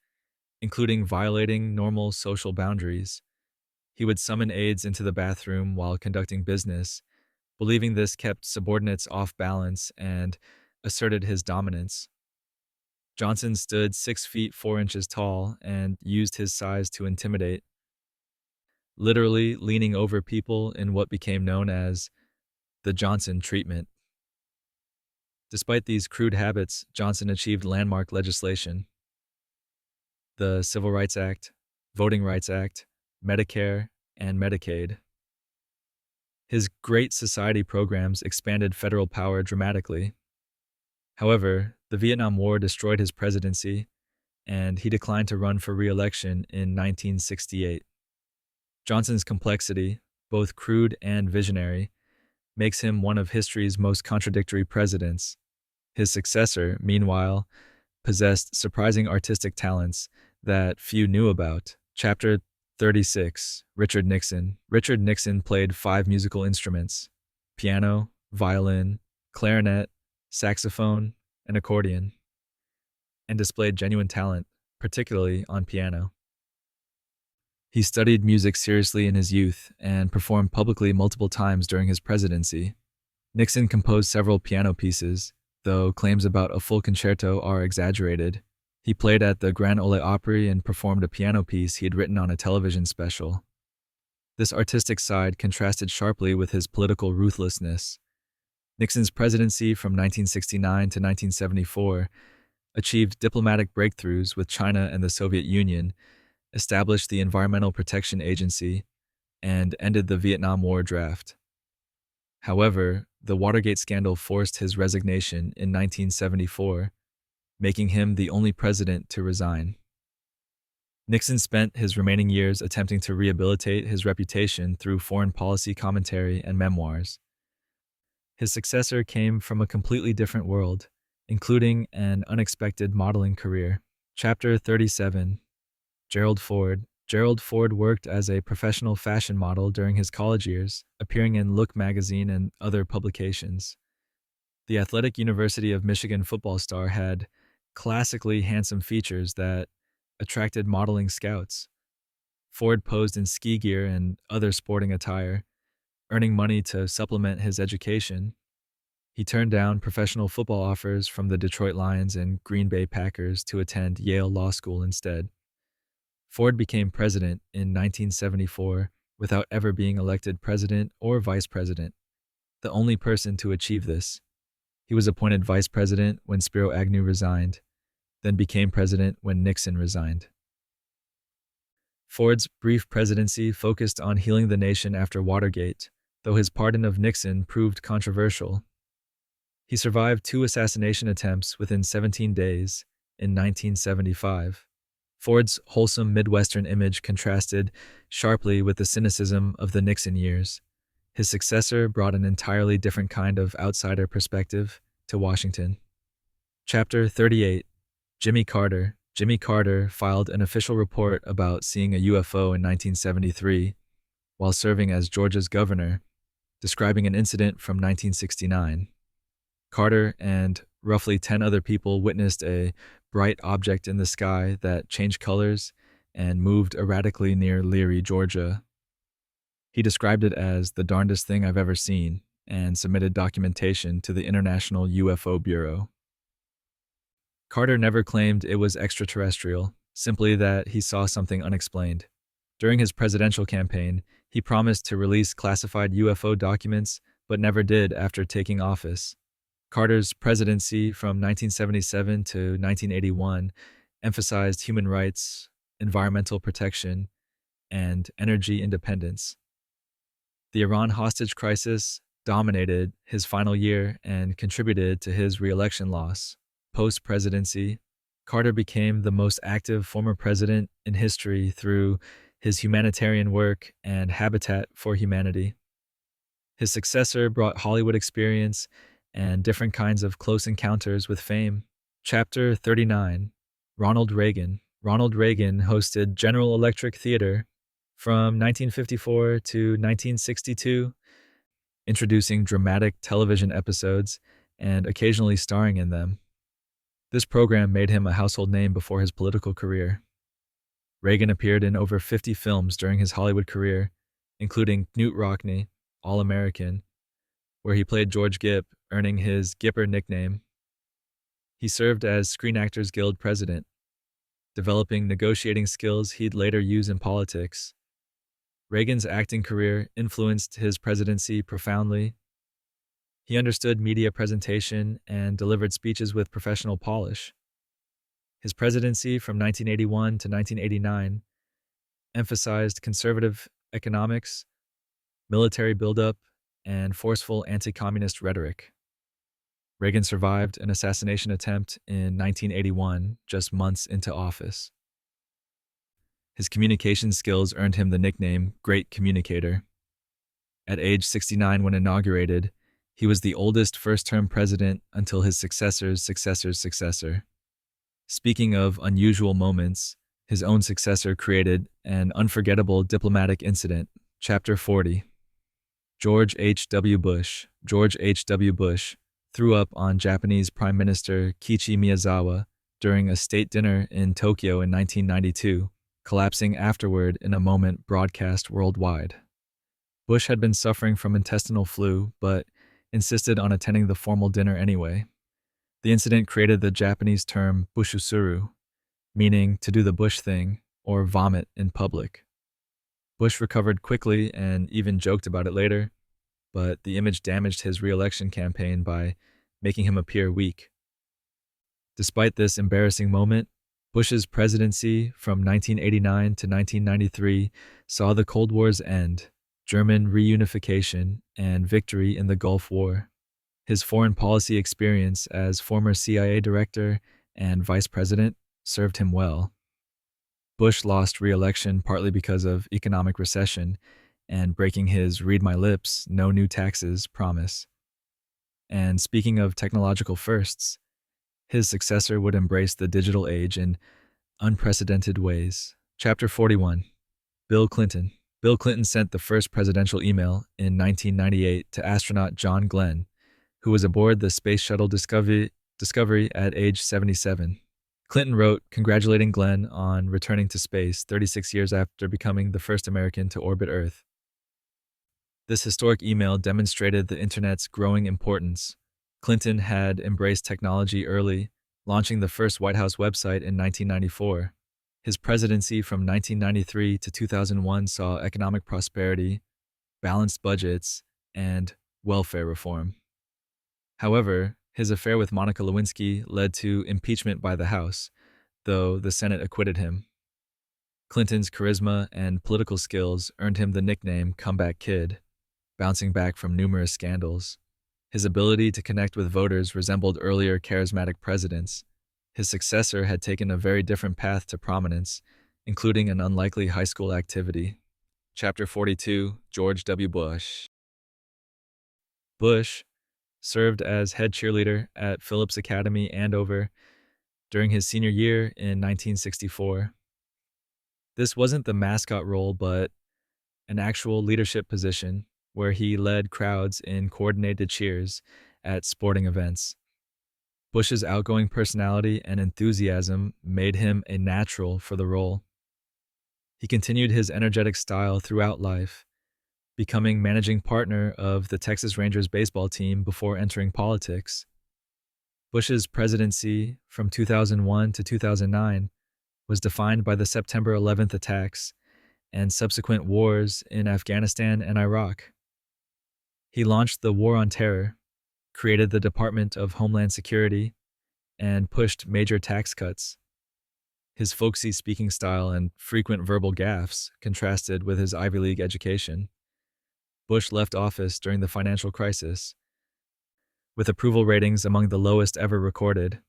including violating normal social boundaries. He would summon aides into the bathroom while conducting business, believing this kept subordinates off balance and asserted his dominance. Johnson stood 6 feet 4 inches tall and used his size to intimidate, literally leaning over people in what became known as the Johnson treatment. Despite these crude habits, Johnson achieved landmark legislation: the Civil Rights Act, Voting Rights Act, Medicare, and Medicaid. His Great Society programs expanded federal power dramatically. However, the Vietnam War destroyed his presidency, and he declined to run for re-election in 1968. Johnson's complexity, both crude and visionary, makes him one of history's most contradictory presidents. His successor, meanwhile, possessed surprising artistic talents that few knew about. Chapter 36. Richard Nixon. Richard Nixon played 5 musical instruments: piano, violin, clarinet, saxophone, and accordion, and displayed genuine talent, particularly on piano. He studied music seriously in his youth and performed publicly multiple times during his presidency. Nixon composed several piano pieces, though claims about a full concerto are exaggerated. He played at the Grand Ole Opry and performed a piano piece he had written on a television special. This artistic side contrasted sharply with his political ruthlessness. Nixon's presidency from 1969 to 1974 achieved diplomatic breakthroughs with China and the Soviet Union, established the Environmental Protection Agency, and ended the Vietnam War draft. However, the Watergate scandal forced his resignation in 1974, making him the only president to resign. Nixon spent his remaining years attempting to rehabilitate his reputation through foreign policy commentary and memoirs. His successor came from a completely different world, including an unexpected modeling career. Chapter 37. Gerald Ford. Gerald Ford worked as a professional fashion model during his college years, appearing in Look magazine and other publications. The Athletic University of Michigan football star had classically handsome features that attracted modeling scouts. Ford posed in ski gear and other sporting attire, earning money to supplement his education. He turned down professional football offers from the Detroit Lions and Green Bay Packers to attend Yale Law School instead. Ford became president in 1974 without ever being elected president or vice president, the only person to achieve this. He was appointed vice president when Spiro Agnew resigned, then became president when Nixon resigned. Ford's brief presidency focused on healing the nation after Watergate, though his pardon of Nixon proved controversial. He survived 2 assassination attempts within 17 days in 1975. Ford's wholesome Midwestern image contrasted sharply with the cynicism of the Nixon years. His successor brought an entirely different kind of outsider perspective to Washington. Chapter 38. Jimmy Carter. Jimmy Carter filed an official report about seeing a UFO in 1973 while serving as Georgia's governor, describing an incident from 1969. Carter and roughly 10 other people witnessed a bright object in the sky that changed colors and moved erratically near Leary, Georgia. He described it as the darndest thing I've ever seen and submitted documentation to the International UFO Bureau. Carter never claimed it was extraterrestrial, simply that he saw something unexplained. During his presidential campaign, he promised to release classified UFO documents, but never did after taking office. Carter's presidency from 1977 to 1981 emphasized human rights, environmental protection, and energy independence. The Iran hostage crisis dominated his final year and contributed to his re-election loss. Post-presidency, Carter became the most active former president in history through his humanitarian work and Habitat for Humanity. His successor brought Hollywood experience and different kinds of close encounters with fame. Chapter 39. Ronald Reagan. Ronald Reagan hosted General Electric Theater from 1954 to 1962, introducing dramatic television episodes and occasionally starring in them. This program made him a household name before his political career. Reagan appeared in over 50 films during his Hollywood career, including Knute Rockne, All-American, where he played George Gipp, earning his Gipper nickname. He served as Screen Actors Guild president, developing negotiating skills he'd later use in politics. Reagan's acting career influenced his presidency profoundly. He understood media presentation and delivered speeches with professional polish. His presidency from 1981 to 1989 emphasized conservative economics, military buildup, and forceful anti-communist rhetoric. Reagan survived an assassination attempt in 1981, just months into office. His communication skills earned him the nickname Great Communicator. At age 69 when inaugurated, he was the oldest first-term president until his successor's successor's successor. Speaking of unusual moments, his own successor created an unforgettable diplomatic incident. Chapter 40. George H.W. Bush. George H.W. Bush threw up on Japanese Prime Minister Kiichi Miyazawa during a state dinner in Tokyo in 1992, collapsing afterward in a moment broadcast worldwide. Bush had been suffering from intestinal flu, but insisted on attending the formal dinner anyway. The incident created the Japanese term bushusuru, meaning to do the Bush thing or vomit in public. Bush recovered quickly and even joked about it later, but the image damaged his re-election campaign by making him appear weak. Despite this embarrassing moment, Bush's presidency from 1989 to 1993 saw the Cold War's end, German reunification, and victory in the Gulf War. His foreign policy experience as former CIA director and vice president served him well. Bush lost re-election partly because of economic recession and breaking his read my lips, no new taxes promise. And speaking of technological firsts, His successor would embrace the digital age in unprecedented ways. Chapter 41. Bill Clinton. Bill Clinton sent the first presidential email in 1998 to astronaut John Glenn, who was aboard the Space Shuttle Discovery at age 77. Clinton wrote, congratulating Glenn on returning to space 36 years after becoming the first American to orbit Earth. This historic email demonstrated the internet's growing importance. Clinton had embraced technology early, launching the first White House website in 1994. His presidency from 1993 to 2001 saw economic prosperity, balanced budgets, and welfare reform. However, his affair with Monica Lewinsky led to impeachment by the House, though the Senate acquitted him. Clinton's charisma and political skills earned him the nickname Comeback Kid, bouncing back from numerous scandals. His ability to connect with voters resembled earlier charismatic presidents. His successor had taken a very different path to prominence, including an unlikely high school activity. Chapter 42. George W. Bush. Bush served as head cheerleader at Phillips Academy, Andover, during his senior year in 1964. This wasn't the mascot role, but an actual leadership position where he led crowds in coordinated cheers at sporting events. Bush's outgoing personality and enthusiasm made him a natural for the role. He continued his energetic style throughout life, becoming managing partner of the Texas Rangers baseball team before entering politics. Bush's presidency from 2001 to 2009 was defined by the September 11th attacks and subsequent wars in Afghanistan and Iraq. He launched the War on Terror, created the Department of Homeland Security, and pushed major tax cuts. His folksy speaking style and frequent verbal gaffes contrasted with his Ivy League education. Bush left office during the financial crisis, with approval ratings among the lowest ever recorded.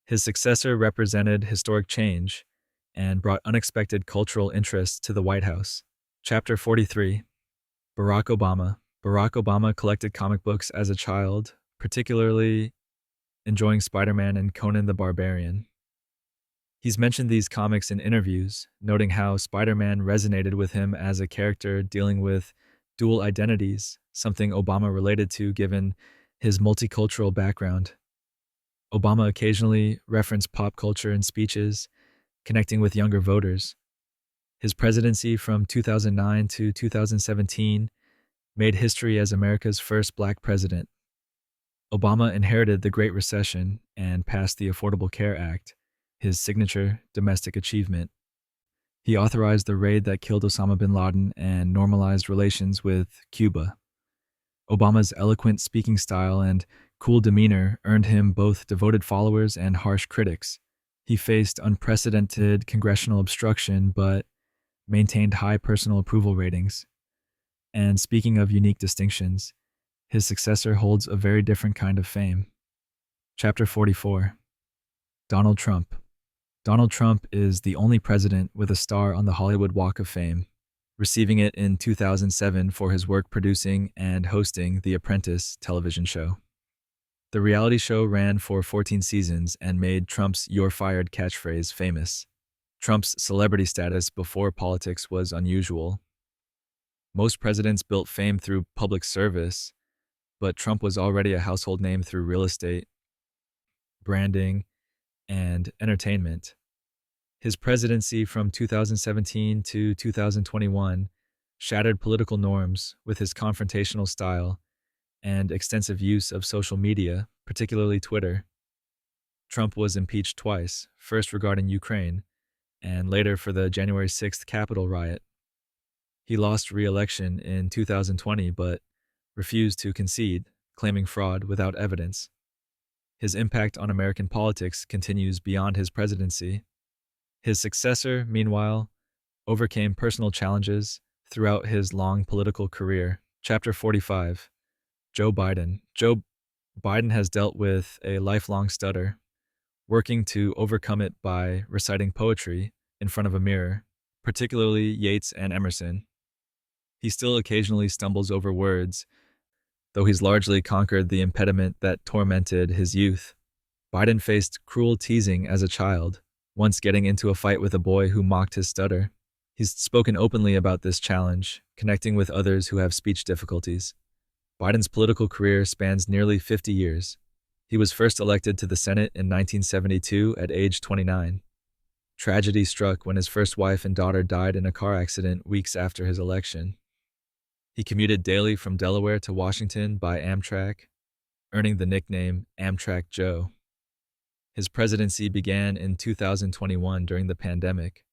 His successor represented historic change and brought unexpected cultural interest to the White House. Chapter 43. Barack Obama. Barack Obama collected comic books as a child, particularly enjoying Spider-Man and Conan the Barbarian. He's mentioned these comics in interviews, noting how Spider-Man resonated with him as a character dealing with dual identities, something Obama related to given his multicultural background. Obama occasionally referenced pop culture in speeches, connecting with younger voters. His presidency from 2009 to 2017 made history as America's first black president. Obama inherited the Great Recession and passed the Affordable Care Act, his signature domestic achievement. He authorized the raid that killed Osama bin Laden and normalized relations with Cuba. Obama's eloquent speaking style and cool demeanor earned him both devoted followers and harsh critics. He faced unprecedented congressional obstruction but maintained high personal approval ratings. And speaking of unique distinctions, his successor holds a very different kind of fame. Chapter 44. Donald Trump. Donald Trump is the only president with a star on the Hollywood Walk of Fame, receiving it in 2007 for his work producing and hosting The Apprentice television show. The reality show ran for 14 seasons and made Trump's "You're fired" catchphrase famous. Trump's celebrity status before politics was unusual. Most presidents built fame through public service, but Trump was already a household name through real estate, branding, and entertainment. His presidency from 2017 to 2021 shattered political norms with his confrontational style and extensive use of social media, particularly Twitter. Trump was impeached twice, first regarding Ukraine, and later for the January 6th Capitol riot. He lost re-election in 2020 but refused to concede, claiming fraud without evidence. His impact on American politics continues beyond his presidency. His successor, meanwhile, overcame personal challenges throughout his long political career. Chapter 45. Joe Biden. Joe Biden has dealt with a lifelong stutter, working to overcome it by reciting poetry in front of a mirror, particularly Yeats and Emerson. He still occasionally stumbles over words, though he's largely conquered the impediment that tormented his youth. Biden faced cruel teasing as a child, once getting into a fight with a boy who mocked his stutter. He's spoken openly about this challenge, connecting with others who have speech difficulties. Biden's political career spans nearly 50 years. He was first elected to the Senate in 1972 at age 29. Tragedy struck when his first wife and daughter died in a car accident weeks after his election. He commuted daily from Delaware to Washington by Amtrak, earning the nickname Amtrak Joe. His presidency began in 2021 during the pandemic,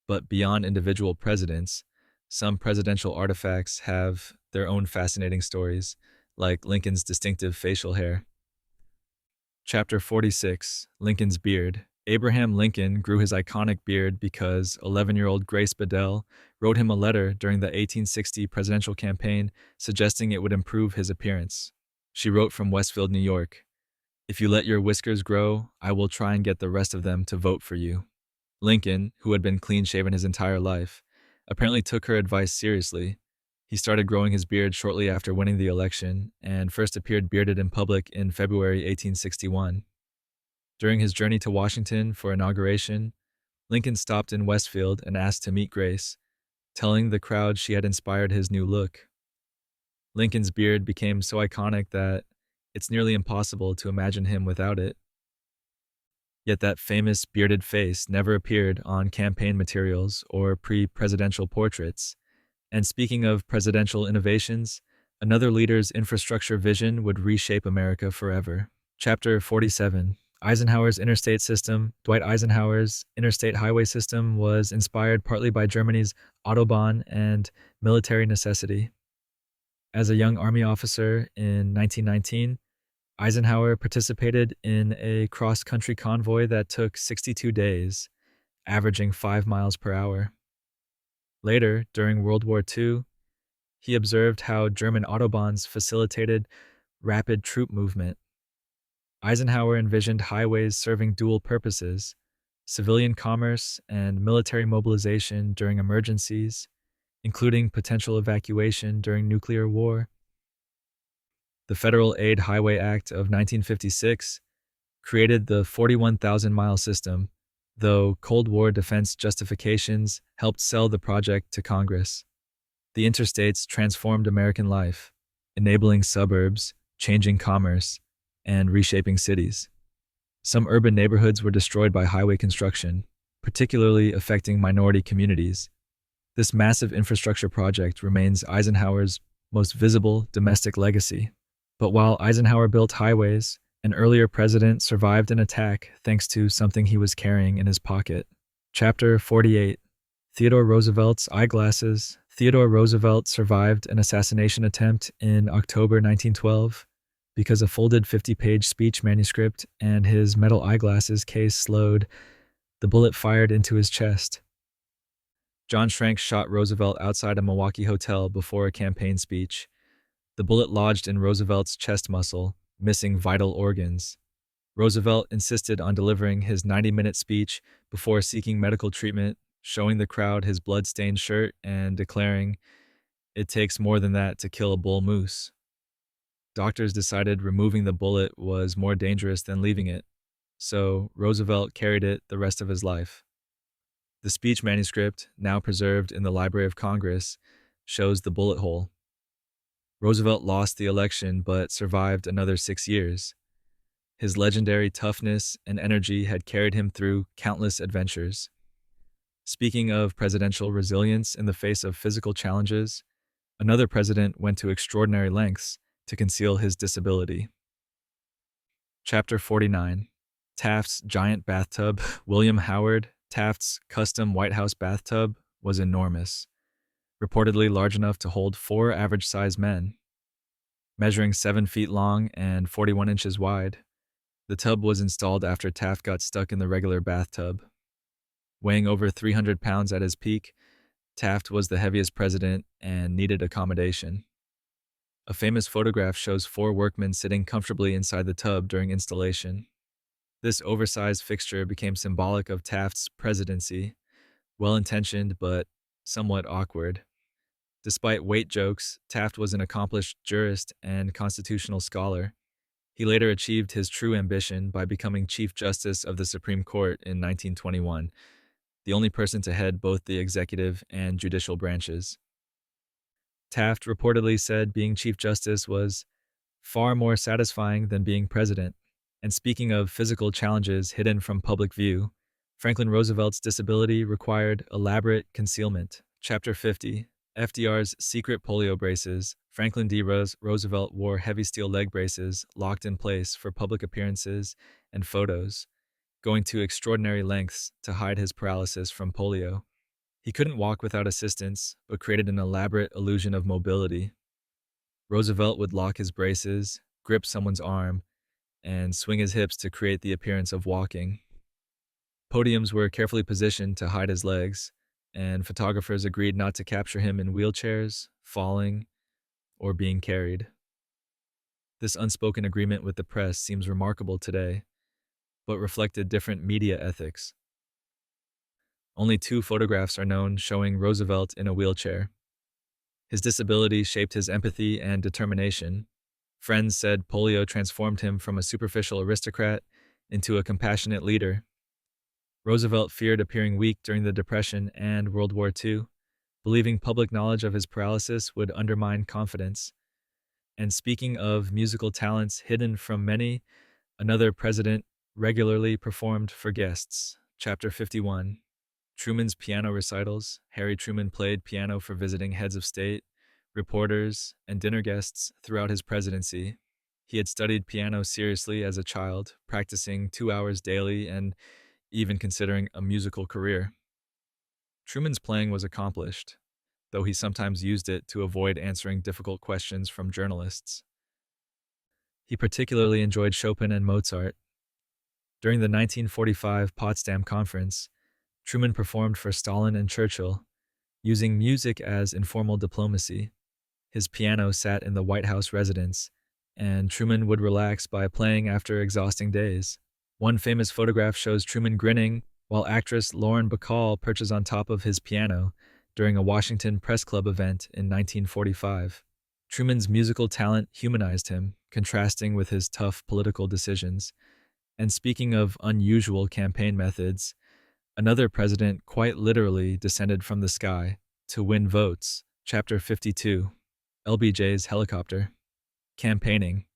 but beyond individual presidents, some presidential artifacts have their own fascinating stories, like Lincoln's distinctive facial hair. Chapter 46, Lincoln's Beard. Abraham Lincoln grew his iconic beard because 11-year-old Grace Bedell wrote him a letter during the 1860 presidential campaign suggesting it would improve his appearance. She wrote from Westfield, New York, "If you let your whiskers grow, I will try and get the rest of them to vote for you." Lincoln, who had been clean-shaven his entire life, apparently took her advice seriously. He started growing his beard shortly after winning the election and first appeared bearded in public in February 1861. During his journey to Washington for inauguration, Lincoln stopped in Westfield and asked to meet Grace, telling the crowd she had inspired his new look. Lincoln's beard became so iconic that it's nearly impossible to imagine him without it. Yet that famous bearded face never appeared on campaign materials or pre-presidential portraits. And speaking of presidential innovations, another leader's infrastructure vision would reshape America forever. Chapter 47. Eisenhower's interstate system. Dwight Eisenhower's interstate highway system was inspired partly by Germany's Autobahn and military necessity. As a young Army officer in 1919, Eisenhower participated in a cross-country convoy that took 62 days, averaging 5 miles per hour. Later, during World War II, he observed how German Autobahns facilitated rapid troop movement. Eisenhower envisioned highways serving dual purposes: civilian commerce and military mobilization during emergencies, including potential evacuation during nuclear war. The Federal Aid Highway Act of 1956 created the 41,000-mile system, though Cold War defense justifications helped sell the project to Congress. The interstates transformed American life, enabling suburbs, changing commerce, and reshaping cities. Some urban neighborhoods were destroyed by highway construction, particularly affecting minority communities. This massive infrastructure project remains Eisenhower's most visible domestic legacy. But while Eisenhower built highways, an earlier president survived an attack thanks to something he was carrying in his pocket. Chapter 48. Theodore Roosevelt's eyeglasses. Theodore Roosevelt survived an assassination attempt in October 1912 because a folded 50-page speech manuscript and his metal eyeglasses case slowed. The bullet fired into his chest. John Schrank shot Roosevelt outside a Milwaukee hotel before a campaign speech. The bullet lodged in Roosevelt's chest muscle, missing vital organs. Roosevelt insisted on delivering his 90-minute speech before seeking medical treatment, showing the crowd his blood-stained shirt and declaring, "It takes more than that to kill a bull moose." Doctors decided removing the bullet was more dangerous than leaving it, so Roosevelt carried it the rest of his life. The speech manuscript, now preserved in the Library of Congress, shows the bullet hole. Roosevelt lost the election but survived another 6 years. His legendary toughness and energy had carried him through countless adventures. Speaking of presidential resilience in the face of physical challenges, another president went to extraordinary lengths to conceal his disability. Chapter 49. Taft's giant bathtub. William Howard Taft's custom White House bathtub was enormous, reportedly large enough to hold 4 average-sized men. Measuring 7 feet long and 41 inches wide, the tub was installed after Taft got stuck in the regular bathtub. Weighing over 300 pounds at his peak, Taft was the heaviest president and needed accommodation. A famous photograph shows 4 workmen sitting comfortably inside the tub during installation. This oversized fixture became symbolic of Taft's presidency, well-intentioned but somewhat awkward. Despite weight jokes, Taft was an accomplished jurist and constitutional scholar. He later achieved his true ambition by becoming Chief Justice of the Supreme Court in 1921, the only person to head both the executive and judicial branches. Taft reportedly said being Chief Justice was far more satisfying than being president. And speaking of physical challenges hidden from public view, Franklin Roosevelt's disability required elaborate concealment. Chapter 50, FDR's secret polio braces. Franklin D. Roosevelt wore heavy steel leg braces locked in place for public appearances and photos, going to extraordinary lengths to hide his paralysis from polio. He couldn't walk without assistance, but created an elaborate illusion of mobility. Roosevelt would lock his braces, grip someone's arm, and swing his hips to create the appearance of walking. Podiums were carefully positioned to hide his legs, and photographers agreed not to capture him in wheelchairs, falling, or being carried. This unspoken agreement with the press seems remarkable today, but reflected different media ethics. Only 2 photographs are known showing Roosevelt in a wheelchair. His disability shaped his empathy and determination. Friends said polio transformed him from a superficial aristocrat into a compassionate leader. Roosevelt feared appearing weak during the Depression and World War II, believing public knowledge of his paralysis would undermine confidence. And speaking of musical talents hidden from many, another president regularly performed for guests. Chapter 51. Truman's piano recitals. Harry Truman played piano for visiting heads of state, reporters, and dinner guests throughout his presidency. He had studied piano seriously as a child, practicing 2 hours daily and even considering a musical career. Truman's playing was accomplished, though he sometimes used it to avoid answering difficult questions from journalists. He particularly enjoyed Chopin and Mozart. During the 1945 Potsdam Conference, Truman performed for Stalin and Churchill, using music as informal diplomacy. His piano sat in the White House residence, and Truman would relax by playing after exhausting days. One famous photograph shows Truman grinning while actress Lauren Bacall perches on top of his piano during a Washington Press Club event in 1945. Truman's musical talent humanized him, contrasting with his tough political decisions. And speaking of unusual campaign methods, another president quite literally descended from the sky to win votes. Chapter 52. LBJ's helicopter. Campaigning.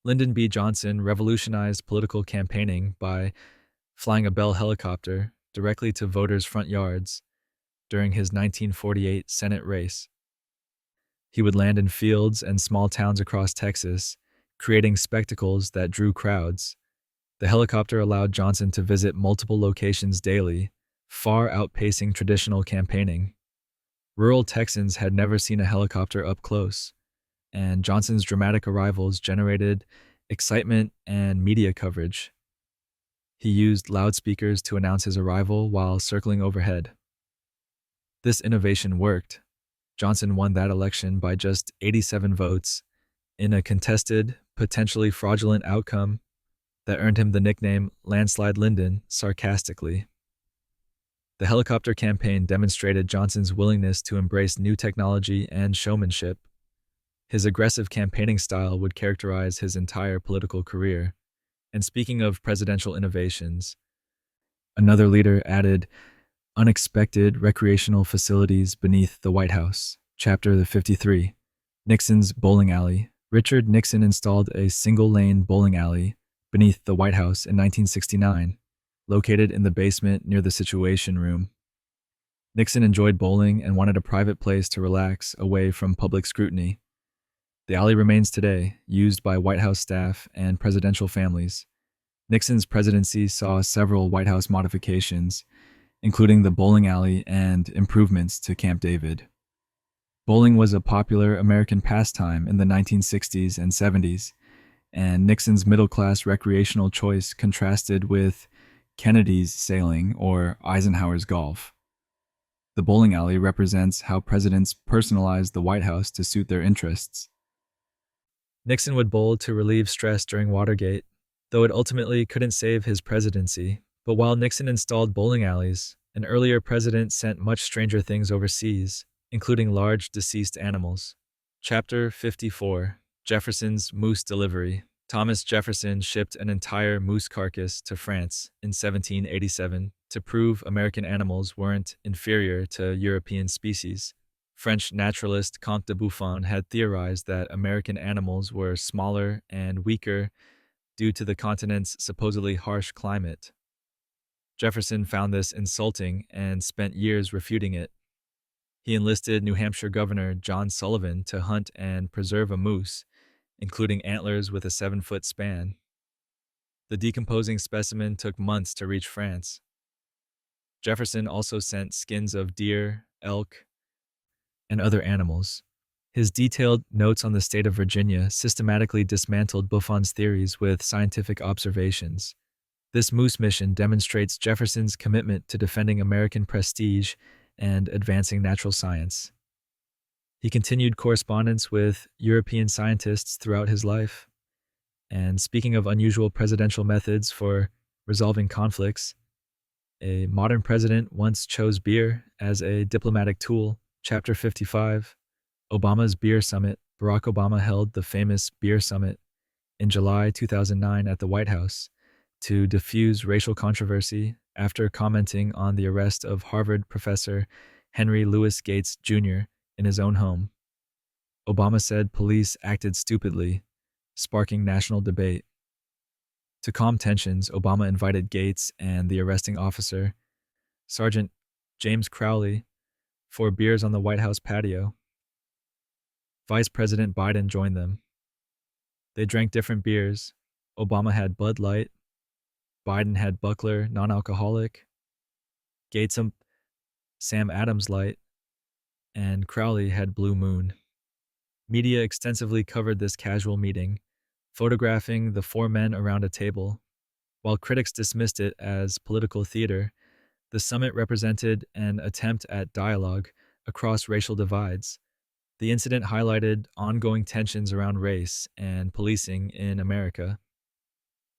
Lyndon B. Johnson revolutionized political campaigning by flying a Bell helicopter directly to voters' front yards during his 1948 Senate race. He would land in fields and small towns across Texas, creating spectacles that drew crowds. The helicopter allowed Johnson to visit multiple locations daily, far outpacing traditional campaigning. Rural Texans had never seen a helicopter up close, and Johnson's dramatic arrivals generated excitement and media coverage. He used loudspeakers to announce his arrival while circling overhead. This innovation worked. Johnson won that election by just 87 votes in a contested, potentially fraudulent outcome that earned him the nickname Landslide Lyndon, sarcastically. The helicopter campaign demonstrated Johnson's willingness to embrace new technology and showmanship. His aggressive campaigning style would characterize his entire political career. And speaking of presidential innovations, another leader added unexpected recreational facilities beneath the White House. Chapter 53. Nixon's bowling alley. Richard Nixon installed a single-lane bowling alley beneath the White House in 1969, located in the basement near the Situation Room. Nixon enjoyed bowling and wanted a private place to relax away from public scrutiny. The alley remains today, used by White House staff and presidential families. Nixon's presidency saw several White House modifications, including the bowling alley and improvements to Camp David. Bowling was a popular American pastime in the 1960s and 70s, and Nixon's middle-class recreational choice contrasted with Kennedy's sailing or Eisenhower's golf. The bowling alley represents how presidents personalized the White House to suit their interests. Nixon would bowl to relieve stress during Watergate, though it ultimately couldn't save his presidency. But while Nixon installed bowling alleys, an earlier president sent much stranger things overseas, including large deceased animals. Chapter 54. Jefferson's Moose Delivery. Thomas Jefferson shipped an entire moose carcass to France in 1787 to prove American animals weren't inferior to European species. French naturalist Comte de Buffon had theorized that American animals were smaller and weaker due to the continent's supposedly harsh climate. Jefferson found this insulting and spent years refuting it. He enlisted New Hampshire Governor John Sullivan to hunt and preserve a moose, including antlers with a 7-foot span. The decomposing specimen took months to reach France. Jefferson also sent skins of deer, elk, and other animals. His detailed notes on the state of Virginia systematically dismantled Buffon's theories with scientific observations. This moose mission demonstrates Jefferson's commitment to defending American prestige and advancing natural science. He continued correspondence with European scientists throughout his life. And speaking of unusual presidential methods for resolving conflicts, a modern president once chose beer as a diplomatic tool. Chapter 55, Obama's Beer Summit. Barack Obama held the famous Beer Summit in July 2009 at the White House to diffuse racial controversy after commenting on the arrest of Harvard professor Henry Louis Gates Jr. in his own home. Obama said police acted stupidly, sparking national debate. To calm tensions, Obama invited Gates and the arresting officer, Sergeant James Crowley, for beers on the White House patio. Vice President Biden joined them. They drank different beers. Obama had Bud Light. Biden had Buckler non-alcoholic. Gates Sam Adams Light. And Crowley had Blue Moon. Media extensively covered this casual meeting, photographing the four men around a table. While critics dismissed it as political theater, the summit represented an attempt at dialogue across racial divides. The incident highlighted ongoing tensions around race and policing in America.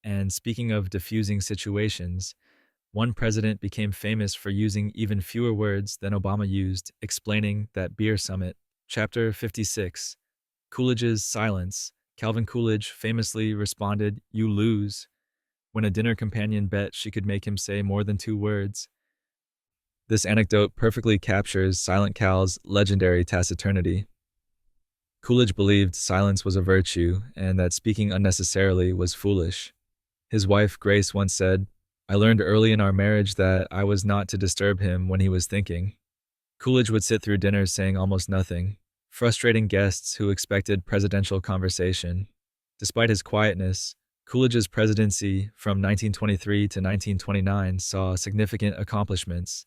And speaking of diffusing situations, one president became famous for using even fewer words than Obama used, explaining that beer summit. Chapter 56, Coolidge's Silence. Calvin Coolidge famously responded, "You lose," when a dinner companion bet she could make him say more than 2 words. This anecdote perfectly captures Silent Cal's legendary taciturnity. Coolidge believed silence was a virtue and that speaking unnecessarily was foolish. His wife, Grace, once said, "I learned early in our marriage that I was not to disturb him when he was thinking." Coolidge would sit through dinner saying almost nothing, frustrating guests who expected presidential conversation. Despite his quietness, Coolidge's presidency from 1923 to 1929 saw significant accomplishments,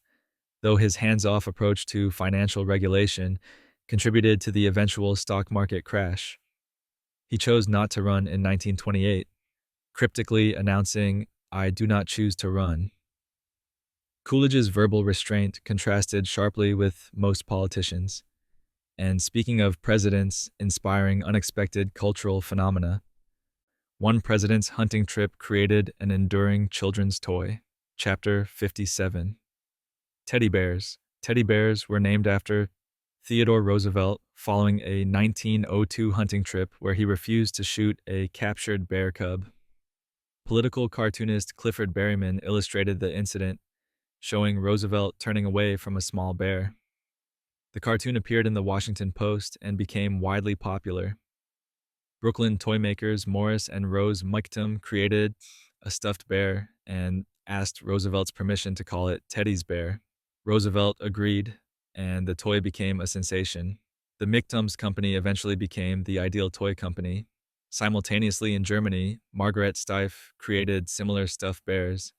though his hands-off approach to financial regulation contributed to the eventual stock market crash. He chose not to run in 1928, cryptically announcing, "I do not choose to run." Coolidge's verbal restraint contrasted sharply with most politicians. And speaking of presidents inspiring unexpected cultural phenomena, one president's hunting trip created an enduring children's toy. Chapter 57. Teddy bears. Teddy bears were named after Theodore Roosevelt following a 1902 hunting trip where he refused to shoot a captured bear cub. Political cartoonist Clifford Berryman illustrated the incident, showing Roosevelt turning away from a small bear. The cartoon appeared in the Washington Post and became widely popular. Brooklyn toy makers Morris and Rose Mictum created a stuffed bear and asked Roosevelt's permission to call it Teddy's Bear. Roosevelt agreed, and the toy became a sensation. The Mictums company eventually became the Ideal Toy Company. Simultaneously in Germany, Margaret Steiff created similar stuffed bears,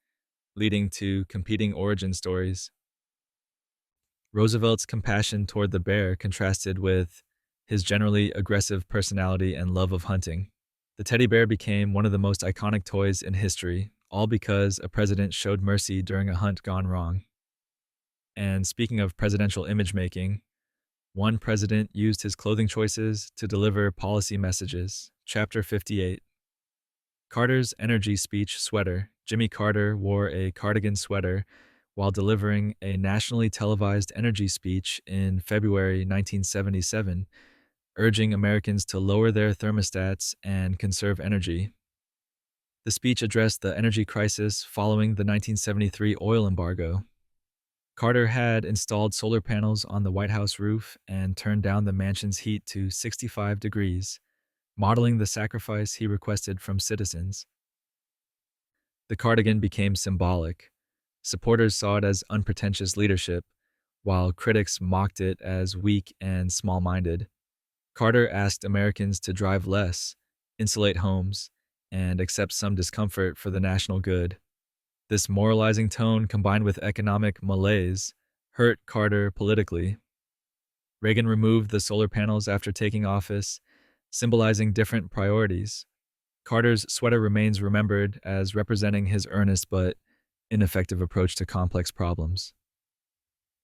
leading to competing origin stories. Roosevelt's compassion toward the bear contrasted with his generally aggressive personality and love of hunting. The teddy bear became one of the most iconic toys in history, all because a president showed mercy during a hunt gone wrong. And speaking of presidential image making, one president used his clothing choices to deliver policy messages. Chapter 58. Carter's energy speech sweater. Jimmy Carter wore a cardigan sweater while delivering a nationally televised energy speech in February 1977, urging Americans to lower their thermostats and conserve energy. The speech addressed the energy crisis following the 1973 oil embargo. Carter had installed solar panels on the White House roof and turned down the mansion's heat to 65 degrees, modeling the sacrifice he requested from citizens. The cardigan became symbolic. Supporters saw it as unpretentious leadership, while critics mocked it as weak and small minded. Carter asked Americans to drive less, insulate homes, and accept some discomfort for the national good. This moralizing tone, combined with economic malaise, hurt Carter politically. Reagan removed the solar panels after taking office, symbolizing different priorities. Carter's sweater remains remembered as representing his earnest but ineffective approach to complex problems.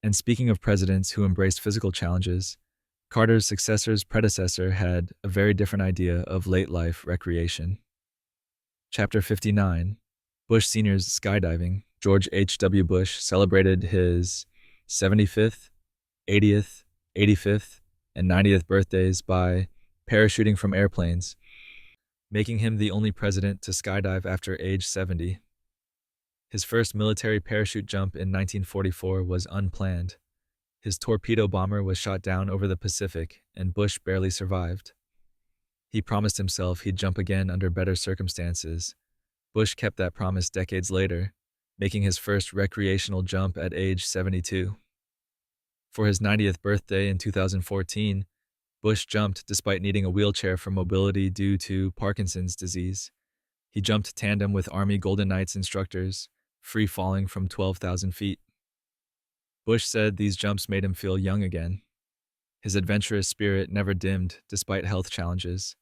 And speaking of presidents who embraced physical challenges, Carter's successor's predecessor had a very different idea of late life recreation. Chapter 59, Bush Sr.'s Skydiving. George H.W. Bush celebrated his 75th, 80th, 85th, and 90th birthdays by parachuting from airplanes, making him the only president to skydive after age 70. His first military parachute jump in 1944 was unplanned. His torpedo bomber was shot down over the Pacific, and Bush barely survived. He promised himself he'd jump again under better circumstances. Bush kept that promise decades later, making his first recreational jump at age 72. For his 90th birthday in 2014, Bush jumped despite needing a wheelchair for mobility due to Parkinson's disease. He jumped tandem with Army Golden Knights instructors, free falling from 12,000 feet. Bush said these jumps made him feel young again. His adventurous spirit never dimmed despite health challenges.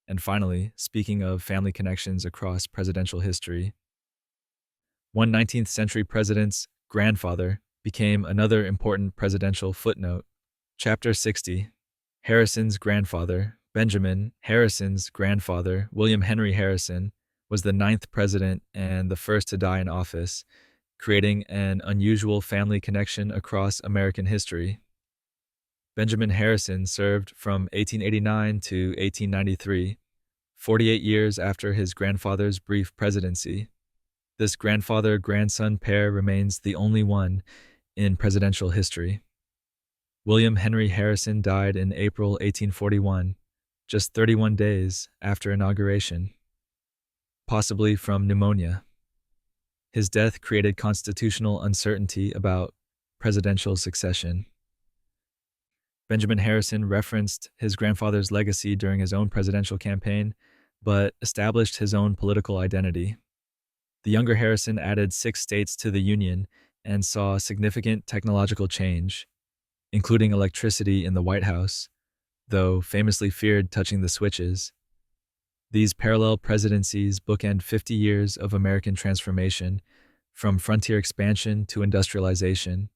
And finally, speaking of family connections across presidential history, one 19th century president's grandfather became another important presidential footnote. Chapter 60, Harrison's grandfather. Benjamin Harrison's grandfather, William Henry Harrison, was the 9th president and the first to die in office, creating an unusual family connection across American history. Benjamin Harrison served from 1889 to 1893, 48 years after his grandfather's brief presidency. This grandfather-grandson pair remains the only one in presidential history. William Henry Harrison died in April 1841, just 31 days after inauguration, possibly from pneumonia. His death created constitutional uncertainty about presidential succession. Benjamin Harrison referenced his grandfather's legacy during his own presidential campaign, but established his own political identity. The younger Harrison added 6 states to the Union and saw significant technological change, including electricity in the White House, though famously feared touching the switches. These parallel presidencies bookend 50 years of American transformation, from frontier expansion to industrialization,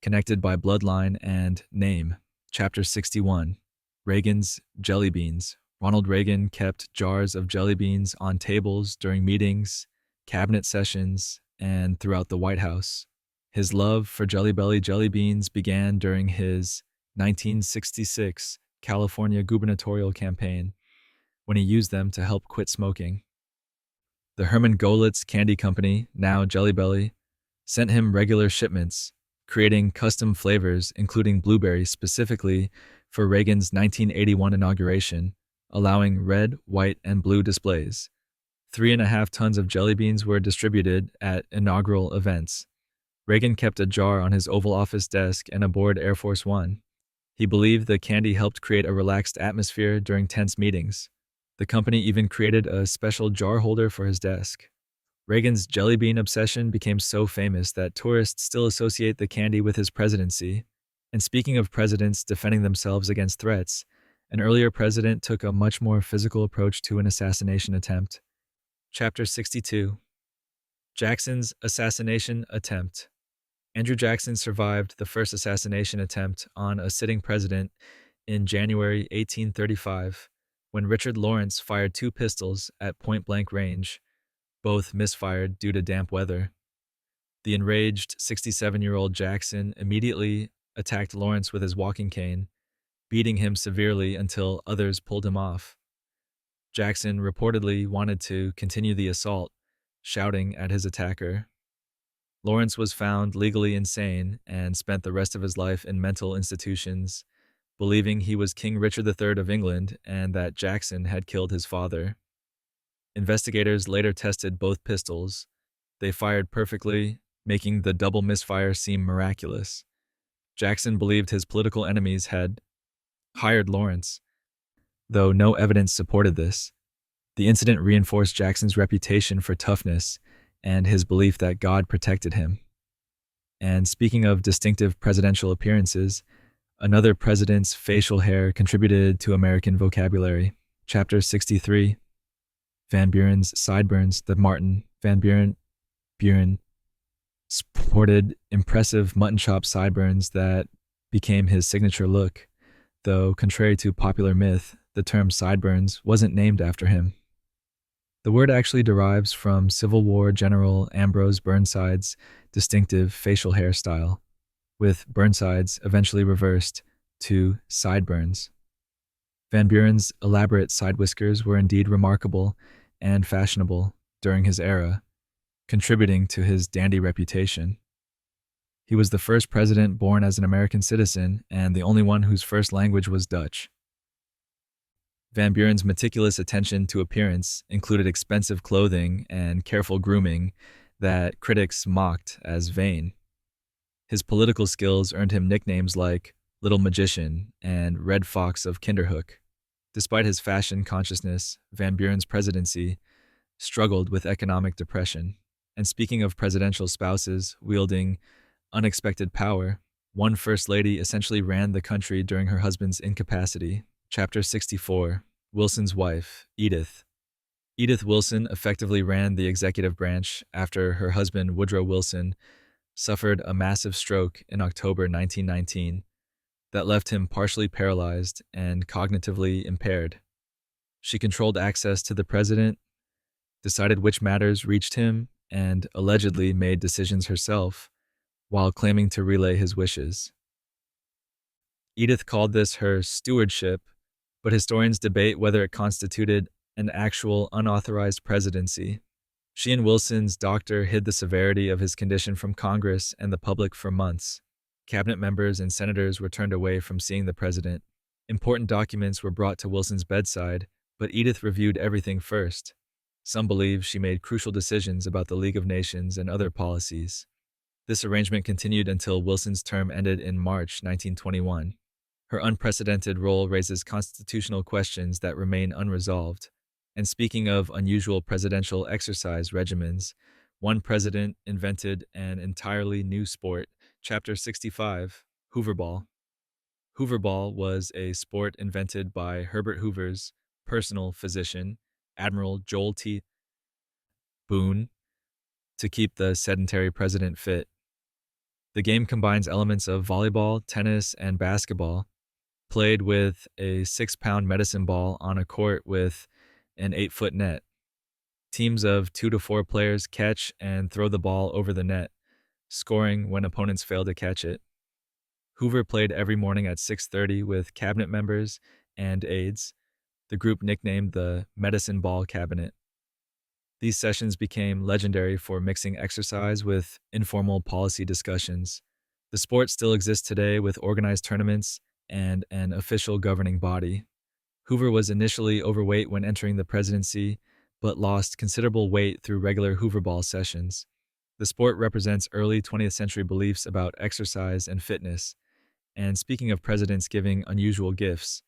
connected by bloodline and name. Chapter 61, Reagan's Jelly Beans. Ronald Reagan kept jars of jelly beans on tables during meetings, cabinet sessions, and throughout the White House. His love for Jelly Belly jelly beans began during his 1966 California gubernatorial campaign, when he used them to help quit smoking. The Herman Golitz Candy Company, now Jelly Belly, sent him regular shipments, creating custom flavors including blueberry specifically for Reagan's 1981 inauguration, allowing red, white, and blue displays. 3.5 tons of jelly beans were distributed at inaugural events. Reagan kept a jar on his Oval Office desk and aboard Air Force One. He believed the candy helped create a relaxed atmosphere during tense meetings. The company even created a special jar holder for his desk. Reagan's jelly bean obsession became so famous that tourists still associate the candy with his presidency. And speaking of presidents defending themselves against threats, an earlier president took a much more physical approach to an assassination attempt. Chapter 62, Jackson's Assassination Attempt. Andrew Jackson survived the first assassination attempt on a sitting president in January 1835, when Richard Lawrence fired 2 pistols at point-blank range, both misfired due to damp weather. The enraged 67-year-old Jackson immediately attacked Lawrence with his walking cane, beating him severely until others pulled him off. Jackson reportedly wanted to continue the assault, shouting at his attacker. Lawrence was found legally insane and spent the rest of his life in mental institutions, believing he was King Richard III of England and that Jackson had killed his father. Investigators later tested both pistols. They fired perfectly, making the double misfire seem miraculous. Jackson believed his political enemies had hired Lawrence, though no evidence supported this. The incident reinforced Jackson's reputation for toughness and his belief that God protected him. And speaking of distinctive presidential appearances, another president's facial hair contributed to American vocabulary. Chapter 63, Van Buren's sideburns. The Martin Van Buren sported impressive mutton chop sideburns that became his signature look, though contrary to popular myth, the term sideburns wasn't named after him. The word actually derives from Civil War General Ambrose Burnside's distinctive facial hairstyle, with Burnside's eventually reversed to sideburns. Van Buren's elaborate side whiskers were indeed remarkable and fashionable during his era, contributing to his dandy reputation. He was the first president born as an American citizen and the only one whose first language was Dutch. Van Buren's meticulous attention to appearance included expensive clothing and careful grooming that critics mocked as vain. His political skills earned him nicknames like Little Magician and Red Fox of Kinderhook. Despite his fashion consciousness, Van Buren's presidency struggled with economic depression. And speaking of presidential spouses wielding unexpected power, one first lady essentially ran the country during her husband's incapacity. Chapter 64, Wilson's wife, Edith. Edith Wilson effectively ran the executive branch after her husband, Woodrow Wilson, suffered a massive stroke in October 1919 that left him partially paralyzed and cognitively impaired. She controlled access to the president, decided which matters reached him, and allegedly made decisions herself while claiming to relay his wishes. Edith called this her stewardship, but historians debate whether it constituted an actual unauthorized presidency. She and Wilson's doctor hid the severity of his condition from Congress and the public for months. Cabinet members and senators were turned away from seeing the president. Important documents were brought to Wilson's bedside, but Edith reviewed everything first. Some believe she made crucial decisions about the League of Nations and other policies. This arrangement continued until Wilson's term ended in March 1921. Her unprecedented role raises constitutional questions that remain unresolved. And speaking of unusual presidential exercise regimens, one president invented an entirely new sport. Chapter 65, Hooverball. Hooverball was a sport invented by Herbert Hoover's personal physician, Admiral Joel T. Boone, to keep the sedentary president fit. The game combines elements of volleyball, tennis, and basketball, played with a 6-pound medicine ball on a court with an 8-foot net. Teams of 2 to 4 players catch and throw the ball over the net, scoring when opponents fail to catch it. Hoover played every morning at 6:30 with cabinet members and aides, the group nicknamed the Medicine Ball Cabinet. These sessions became legendary for mixing exercise with informal policy discussions. The sport still exists today with organized tournaments and an official governing body. Hoover was initially overweight when entering the presidency, but lost considerable weight through regular Hooverball sessions. The sport represents early 20th century beliefs about exercise and fitness. And speaking of presidents giving unusual gifts,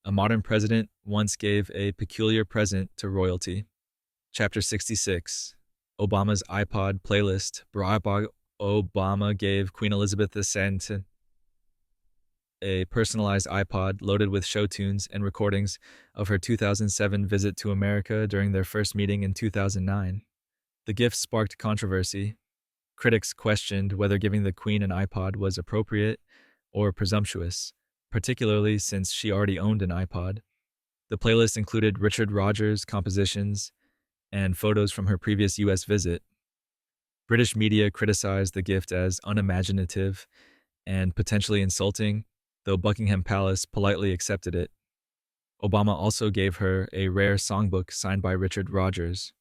a modern president once gave a peculiar present to royalty. Chapter 66, Obama's iPod playlist. Barack Obama gave Queen Elizabeth II a personalized iPod loaded with show tunes and recordings of her 2007 visit to America during their first meeting in 2009. The gift sparked controversy. Critics questioned whether giving the Queen an iPod was appropriate or presumptuous, particularly since she already owned an iPod. The playlist included Richard Rodgers' compositions and photos from her previous U.S. visit. British media criticized the gift as unimaginative and potentially insulting, though Buckingham Palace politely accepted it. Obama also gave her a rare songbook signed by Richard Rogers.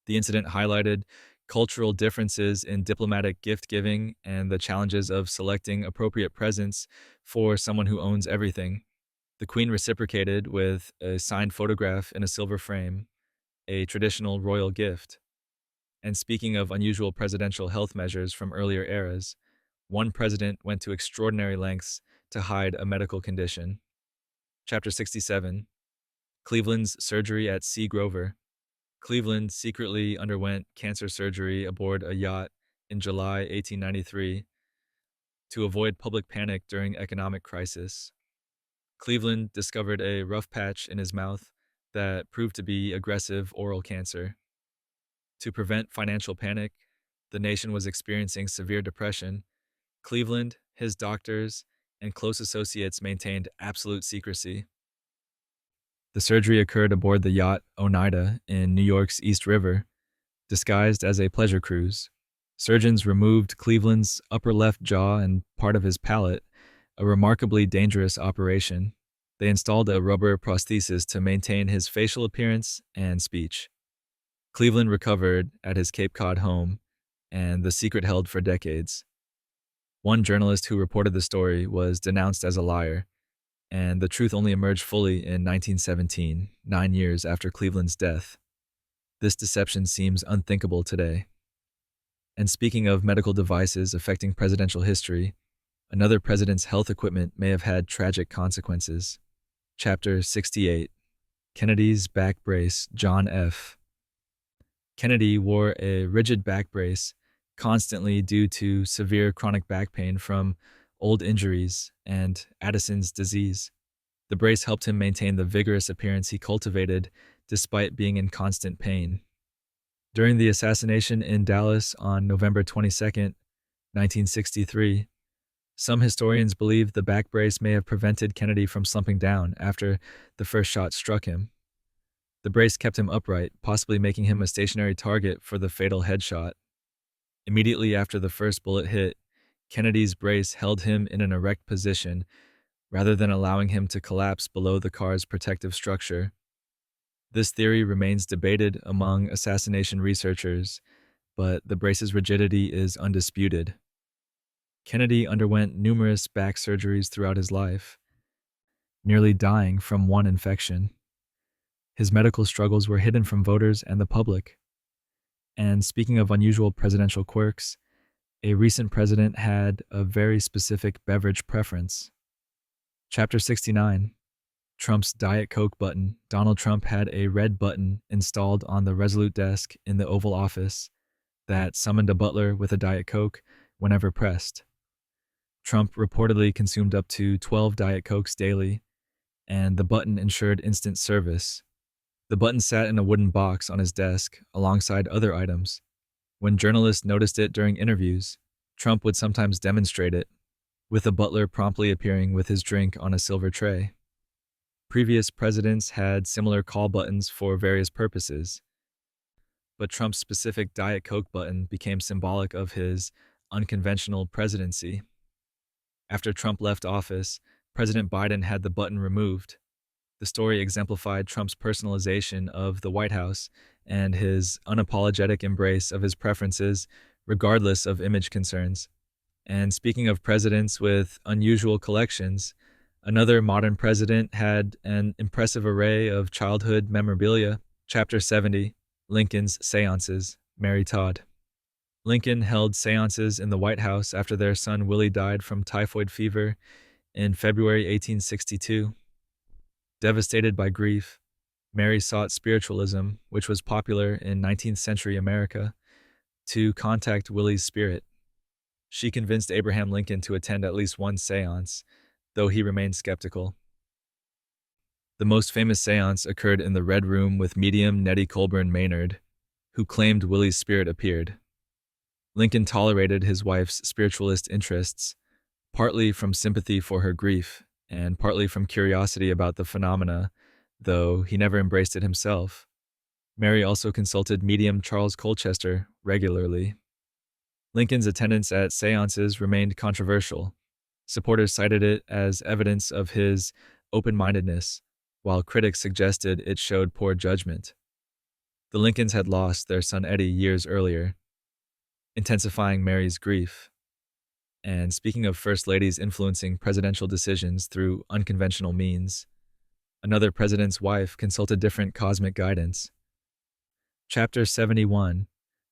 The incident highlighted cultural differences in diplomatic gift giving and the challenges of selecting appropriate presents for someone who owns everything. The Queen reciprocated with a signed photograph in a silver frame, a traditional royal gift. And speaking of unusual presidential health measures from earlier eras, one president went to extraordinary lengths to hide a medical condition. Chapter 67, Cleveland's Surgery at Sea Grover. Cleveland secretly underwent cancer surgery aboard a yacht in July 1893 to avoid public panic during economic crisis. Cleveland discovered a rough patch in his mouth that proved to be aggressive oral cancer. To prevent financial panic, the nation was experiencing severe depression. Cleveland, his doctors, and close associates maintained absolute secrecy. The surgery occurred aboard the yacht Oneida in New York's East River, disguised as a pleasure cruise. Surgeons removed Cleveland's upper left jaw and part of his palate, a remarkably dangerous operation. They installed a rubber prosthesis to maintain his facial appearance and speech. Cleveland recovered at his Cape Cod home, and the secret held for decades. One journalist who reported the story was denounced as a liar, and the truth only emerged fully in 1917, 9 years after Cleveland's death. This deception seems unthinkable today. And speaking of medical devices affecting presidential history, another president's health equipment may have had tragic consequences. Chapter 68, Kennedy's Back Brace, John F. Kennedy wore a rigid back brace constantly due to severe chronic back pain from old injuries and Addison's disease. The brace helped him maintain the vigorous appearance he cultivated despite being in constant pain. During the assassination in Dallas on November 22, 1963, some historians believe the back brace may have prevented Kennedy from slumping down after the first shot struck him. The brace kept him upright, possibly making him a stationary target for the fatal headshot. Immediately after the first bullet hit, Kennedy's brace held him in an erect position rather than allowing him to collapse below the car's protective structure. This theory remains debated among assassination researchers, but the brace's rigidity is undisputed. Kennedy underwent numerous back surgeries throughout his life, nearly dying from one infection. His medical struggles were hidden from voters and the public. And speaking of unusual presidential quirks, a recent president had a very specific beverage preference. Chapter 69, Trump's Diet Coke button. Donald Trump had a red button installed on the Resolute desk in the Oval Office that summoned a butler with a Diet Coke whenever pressed. Trump reportedly consumed up to 12 Diet Cokes daily, and the button ensured instant service. The button sat in a wooden box on his desk alongside other items. When journalists noticed it during interviews, Trump would sometimes demonstrate it, with a butler promptly appearing with his drink on a silver tray. Previous presidents had similar call buttons for various purposes, but Trump's specific Diet Coke button became symbolic of his unconventional presidency. After Trump left office, President Biden had the button removed. The story exemplified Trump's personalization of the White House and his unapologetic embrace of his preferences, regardless of image concerns. And speaking of presidents with unusual collections, another modern president had an impressive array of childhood memorabilia. Chapter 70, Lincoln's Seances, Mary Todd. Lincoln held seances in the White House after their son Willie died from typhoid fever in February 1862. Devastated by grief, Mary sought spiritualism, which was popular in 19th century America, to contact Willie's spirit. She convinced Abraham Lincoln to attend at least one seance, though he remained skeptical. The most famous seance occurred in the Red Room with medium Nettie Colburn Maynard, who claimed Willie's spirit appeared. Lincoln tolerated his wife's spiritualist interests, partly from sympathy for her grief and partly from curiosity about the phenomena, though he never embraced it himself. Mary also consulted medium Charles Colchester regularly. Lincoln's attendance at seances remained controversial. Supporters cited it as evidence of his open-mindedness, while critics suggested it showed poor judgment. The Lincolns had lost their son Eddie years earlier, intensifying Mary's grief. And speaking of first ladies influencing presidential decisions through unconventional means, another president's wife consulted different cosmic guidance. Chapter 71,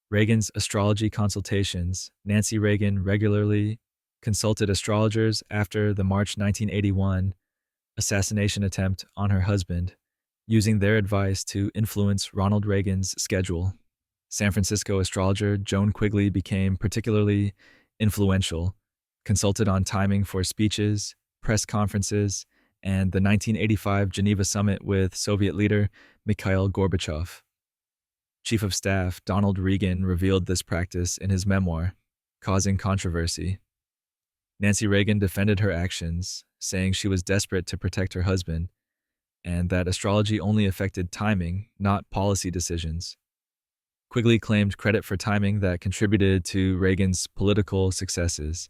Reagan's Astrology Consultations. Nancy Reagan regularly consulted astrologers after the March 1981 assassination attempt on her husband, using their advice to influence Ronald Reagan's schedule. San Francisco astrologer Joan Quigley became particularly influential, consulted on timing for speeches, press conferences, and the 1985 Geneva summit with Soviet leader Mikhail Gorbachev. Chief of Staff Donald Regan revealed this practice in his memoir, causing controversy. Nancy Reagan defended her actions, saying she was desperate to protect her husband, and that astrology only affected timing, not policy decisions. Quigley claimed credit for timing that contributed to Reagan's political successes.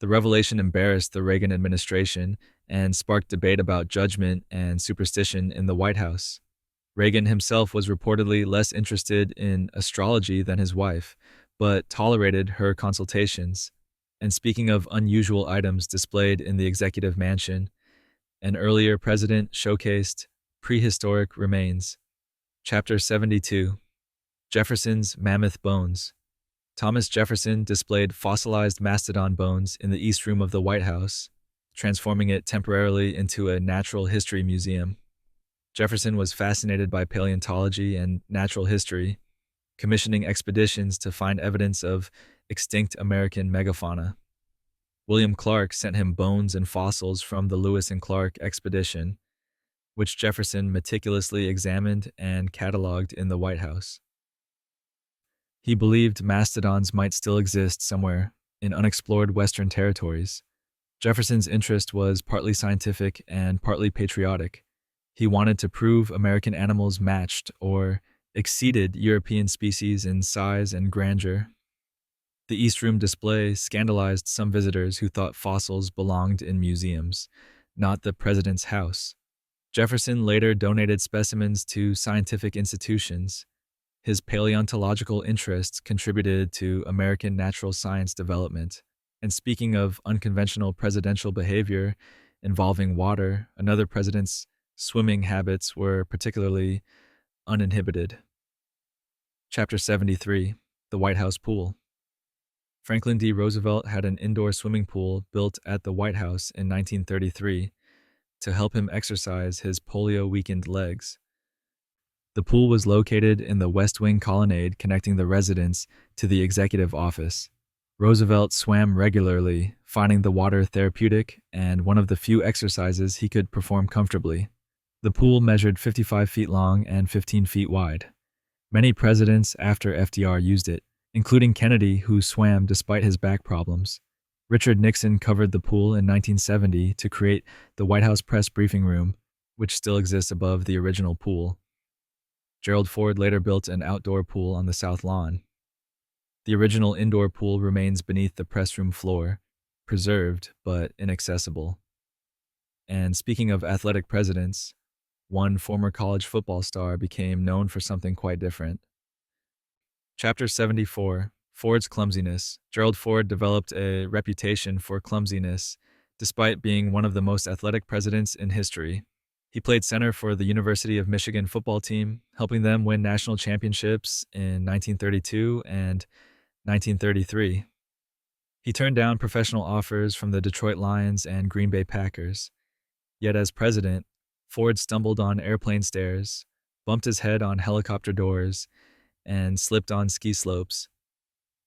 The revelation embarrassed the Reagan administration and sparked debate about judgment and superstition in the White House. Reagan himself was reportedly less interested in astrology than his wife, but tolerated her consultations. And speaking of unusual items displayed in the executive mansion, an earlier president showcased prehistoric remains. Chapter 72, Jefferson's Mammoth Bones. Thomas Jefferson displayed fossilized mastodon bones in the East Room of the White House, transforming it temporarily into a natural history museum. Jefferson was fascinated by paleontology and natural history, commissioning expeditions to find evidence of extinct American megafauna. William Clark sent him bones and fossils from the Lewis and Clark expedition, which Jefferson meticulously examined and cataloged in the White House. He believed mastodons might still exist somewhere in unexplored Western territories. Jefferson's interest was partly scientific and partly patriotic. He wanted to prove American animals matched or exceeded European species in size and grandeur. The East Room display scandalized some visitors who thought fossils belonged in museums, not the president's house. Jefferson later donated specimens to scientific institutions. His paleontological interests contributed to American natural science development. And speaking of unconventional presidential behavior involving water, another president's swimming habits were particularly uninhibited. Chapter 73, The White House Pool. Franklin D. Roosevelt had an indoor swimming pool built at the White House in 1933 to help him exercise his polio-weakened legs. The pool was located in the West Wing colonnade connecting the residence to the executive office. Roosevelt swam regularly, finding the water therapeutic and one of the few exercises he could perform comfortably. The pool measured 55 feet long and 15 feet wide. Many presidents after FDR used it, including Kennedy, who swam despite his back problems. Richard Nixon covered the pool in 1970 to create the White House press briefing room, which still exists above the original pool. Gerald Ford later built an outdoor pool on the South Lawn. The original indoor pool remains beneath the press room floor, preserved but inaccessible. And speaking of athletic presidents, one former college football star became known for something quite different. Chapter 74, Ford's Clumsiness. Gerald Ford developed a reputation for clumsiness, despite being one of the most athletic presidents in history. He played center for the University of Michigan football team, helping them win national championships in 1932 and 1933. He turned down professional offers from the Detroit Lions and Green Bay Packers. Yet as president, Ford stumbled on airplane stairs, bumped his head on helicopter doors, and slipped on ski slopes.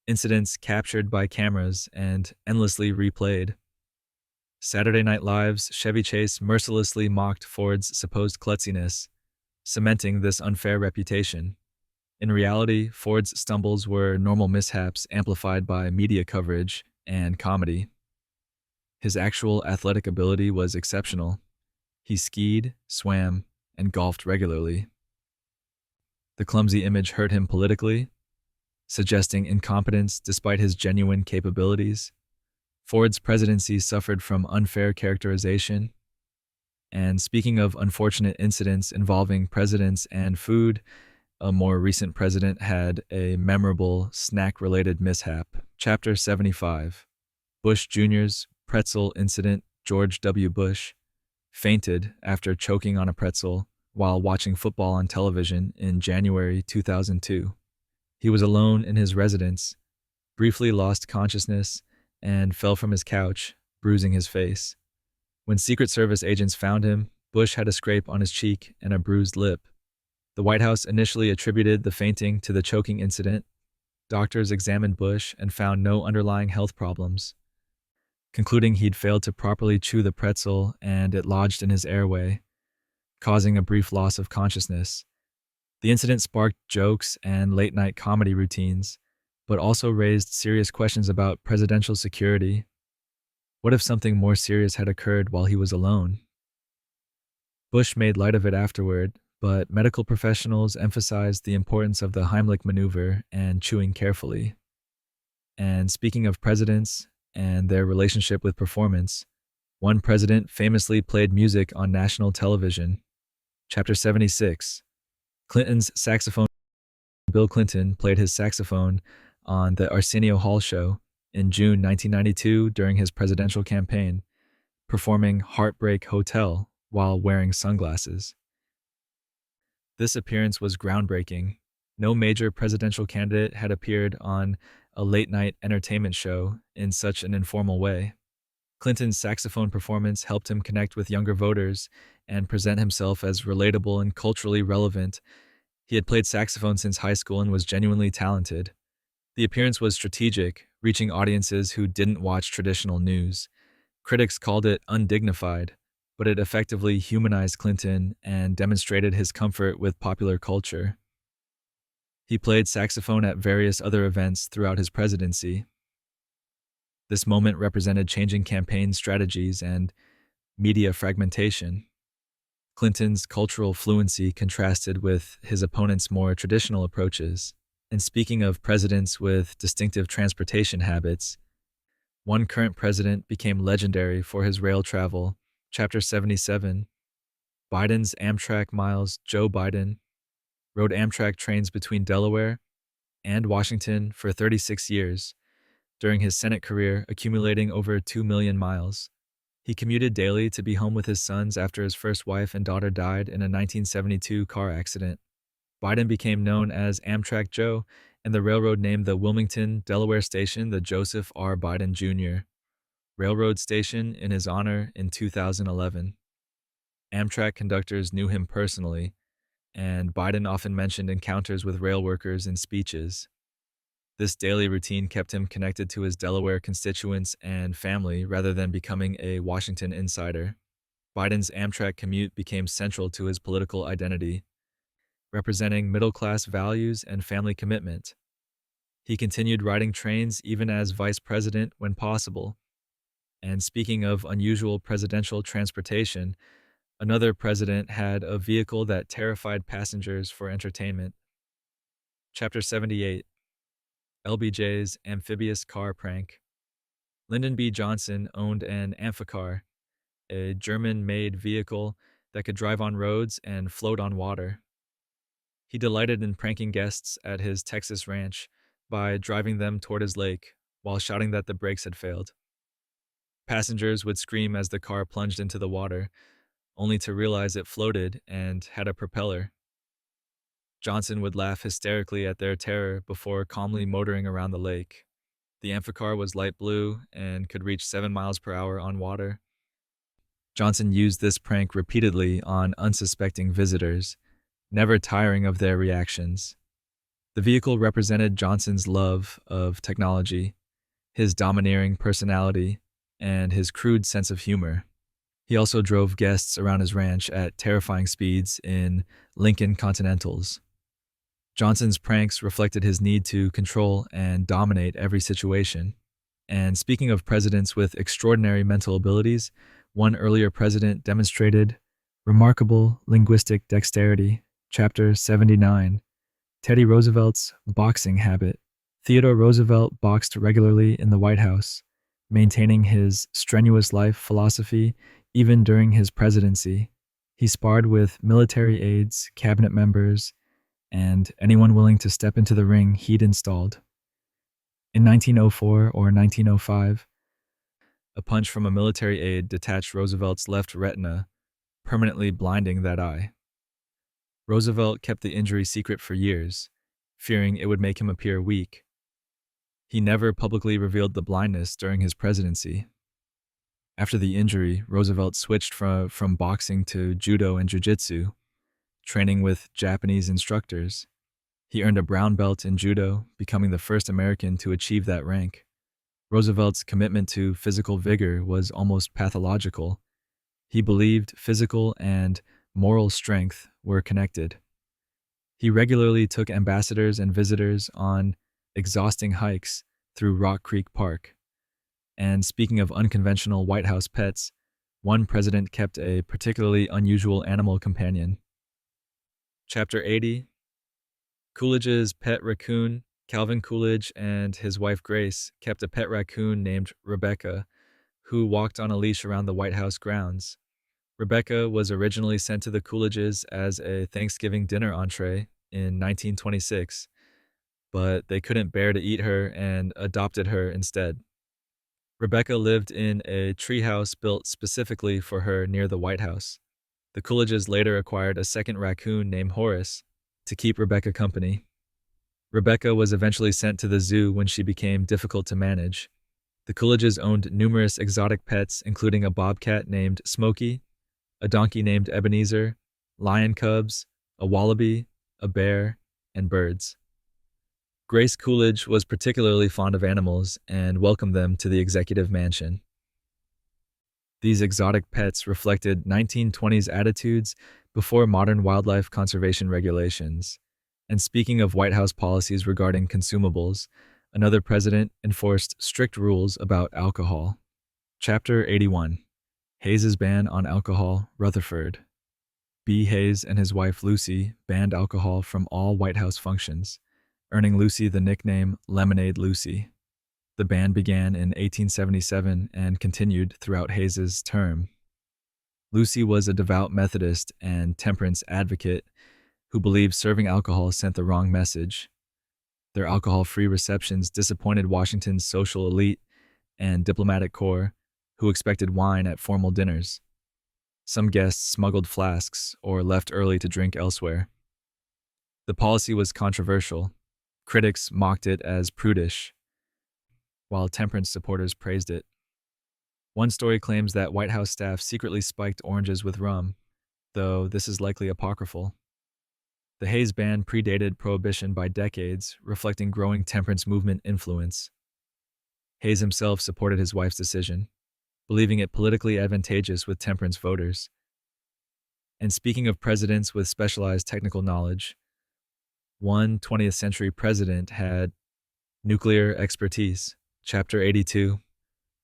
Incidents captured by cameras and endlessly replayed. Saturday Night Live's Chevy Chase mercilessly mocked Ford's supposed klutziness, cementing this unfair reputation. In reality, Ford's stumbles were normal mishaps amplified by media coverage and comedy. His actual athletic ability was exceptional. He skied, swam, and golfed regularly. The clumsy image hurt him politically, suggesting incompetence despite his genuine capabilities. Ford's presidency suffered from unfair characterization. And speaking of unfortunate incidents involving presidents and food, a more recent president had a memorable snack related mishap. Chapter 75: Bush Jr.'s pretzel incident. George W. Bush fainted after choking on a pretzel while watching football on television in January 2002. He was alone in his residence, briefly lost consciousness, and fell from his couch, bruising his face. When Secret Service agents found him, Bush had a scrape on his cheek and a bruised lip. The White House initially attributed the fainting to the choking incident. Doctors examined Bush and found no underlying health problems, concluding he'd failed to properly chew the pretzel and it lodged in his airway, causing a brief loss of consciousness. The incident sparked jokes and late-night comedy routines, but also raised serious questions about presidential security. What if something more serious had occurred while he was alone? Bush made light of it afterward, but medical professionals emphasized the importance of the Heimlich maneuver and chewing carefully. And speaking of presidents and their relationship with performance, one president famously played music on national television. Chapter 76: Clinton's saxophone. Bill Clinton played his saxophone on the Arsenio Hall show in June 1992 during his presidential campaign, performing Heartbreak Hotel while wearing sunglasses. This appearance was groundbreaking. No major presidential candidate had appeared on a late-night entertainment show in such an informal way. Clinton's saxophone performance helped him connect with younger voters and present himself as relatable and culturally relevant. He had played saxophone since high school and was genuinely talented. The appearance was strategic, reaching audiences who didn't watch traditional news. Critics called it undignified, but it effectively humanized Clinton and demonstrated his comfort with popular culture. He played saxophone at various other events throughout his presidency. This moment represented changing campaign strategies and media fragmentation. Clinton's cultural fluency contrasted with his opponent's more traditional approaches. And speaking of presidents with distinctive transportation habits, one current president became legendary for his rail travel. Chapter 77: Biden's Amtrak miles. Joe Biden rode Amtrak trains between Delaware and Washington for 36 years, during his Senate career accumulating over 2 million miles. He commuted daily to be home with his sons after his first wife and daughter died in a 1972 car accident. Biden became known as Amtrak Joe, and the railroad named the Wilmington, Delaware station the Joseph R. Biden Jr. Railroad Station in his honor in 2011. Amtrak conductors knew him personally, and Biden often mentioned encounters with rail workers in speeches. This daily routine kept him connected to his Delaware constituents and family rather than becoming a Washington insider. Biden's Amtrak commute became central to his political identity, representing middle-class values and family commitment. He continued riding trains even as vice president when possible. And speaking of unusual presidential transportation, another president had a vehicle that terrified passengers for entertainment. Chapter 78: LBJ's amphibious car prank. Lyndon B. Johnson owned an amphicar, a German-made vehicle that could drive on roads and float on water. He delighted in pranking guests at his Texas ranch by driving them toward his lake while shouting that the brakes had failed. Passengers would scream as the car plunged into the water, only to realize it floated and had a propeller. Johnson would laugh hysterically at their terror before calmly motoring around the lake. The amphicar was light blue and could reach 7 miles per hour on water. Johnson used this prank repeatedly on unsuspecting visitors, never tiring of their reactions. The vehicle represented Johnson's love of technology, his domineering personality, and his crude sense of humor. He also drove guests around his ranch at terrifying speeds in Lincoln Continentals. Johnson's pranks reflected his need to control and dominate every situation. And speaking of presidents with extraordinary mental abilities, one earlier president demonstrated remarkable linguistic dexterity. Chapter 79: Teddy Roosevelt's boxing habit. Theodore Roosevelt boxed regularly in the White House, maintaining his strenuous life philosophy even during his presidency. He sparred with military aides, cabinet members, and anyone willing to step into the ring he'd installed. In 1904 or 1905, a punch from a military aide detached Roosevelt's left retina, permanently blinding that eye. Roosevelt kept the injury secret for years, fearing it would make him appear weak. He never publicly revealed the blindness during his presidency. After the injury, Roosevelt switched from boxing to judo and jiu-jitsu, training with Japanese instructors. He earned a brown belt in judo, becoming the first American to achieve that rank. Roosevelt's commitment to physical vigor was almost pathological. He believed physical and moral strength were connected. He regularly took ambassadors and visitors on exhausting hikes through Rock Creek Park. And speaking of unconventional White House pets, one president kept a particularly unusual animal companion. Chapter 80. Coolidge's pet raccoon. Calvin Coolidge and his wife Grace kept a pet raccoon named Rebecca, who walked on a leash around the White House grounds. Rebecca was originally sent to the Coolidges as a Thanksgiving dinner entree in 1926, but they couldn't bear to eat her and adopted her instead. Rebecca lived in a treehouse built specifically for her near the White House. The Coolidges later acquired a second raccoon named Horace to keep Rebecca company. Rebecca was eventually sent to the zoo when she became difficult to manage. The Coolidges owned numerous exotic pets, including a bobcat named Smokey, a donkey named Ebenezer, lion cubs, a wallaby, a bear, and birds. Grace Coolidge was particularly fond of animals and welcomed them to the executive mansion. These exotic pets reflected 1920s attitudes before modern wildlife conservation regulations. And speaking of White House policies regarding consumables, another president enforced strict rules about alcohol. Chapter 81. Hayes's ban on alcohol, Rutherford. B. Hayes and his wife Lucy banned alcohol from all White House functions, earning Lucy the nickname Lemonade Lucy. The ban began in 1877 and continued throughout Hayes's term. Lucy was a devout Methodist and temperance advocate who believed serving alcohol sent the wrong message. Their alcohol-free receptions disappointed Washington's social elite and diplomatic corps, who expected wine at formal dinners. Some guests smuggled flasks or left early to drink elsewhere. The policy was controversial. Critics mocked it as prudish, while temperance supporters praised it. One story claims that White House staff secretly spiked oranges with rum, though this is likely apocryphal. The Hayes ban predated Prohibition by decades, reflecting growing temperance movement influence. Hayes himself supported his wife's decision, believing it politically advantageous with temperance voters. And speaking of presidents with specialized technical knowledge, one 20th century president had nuclear expertise. Chapter 82.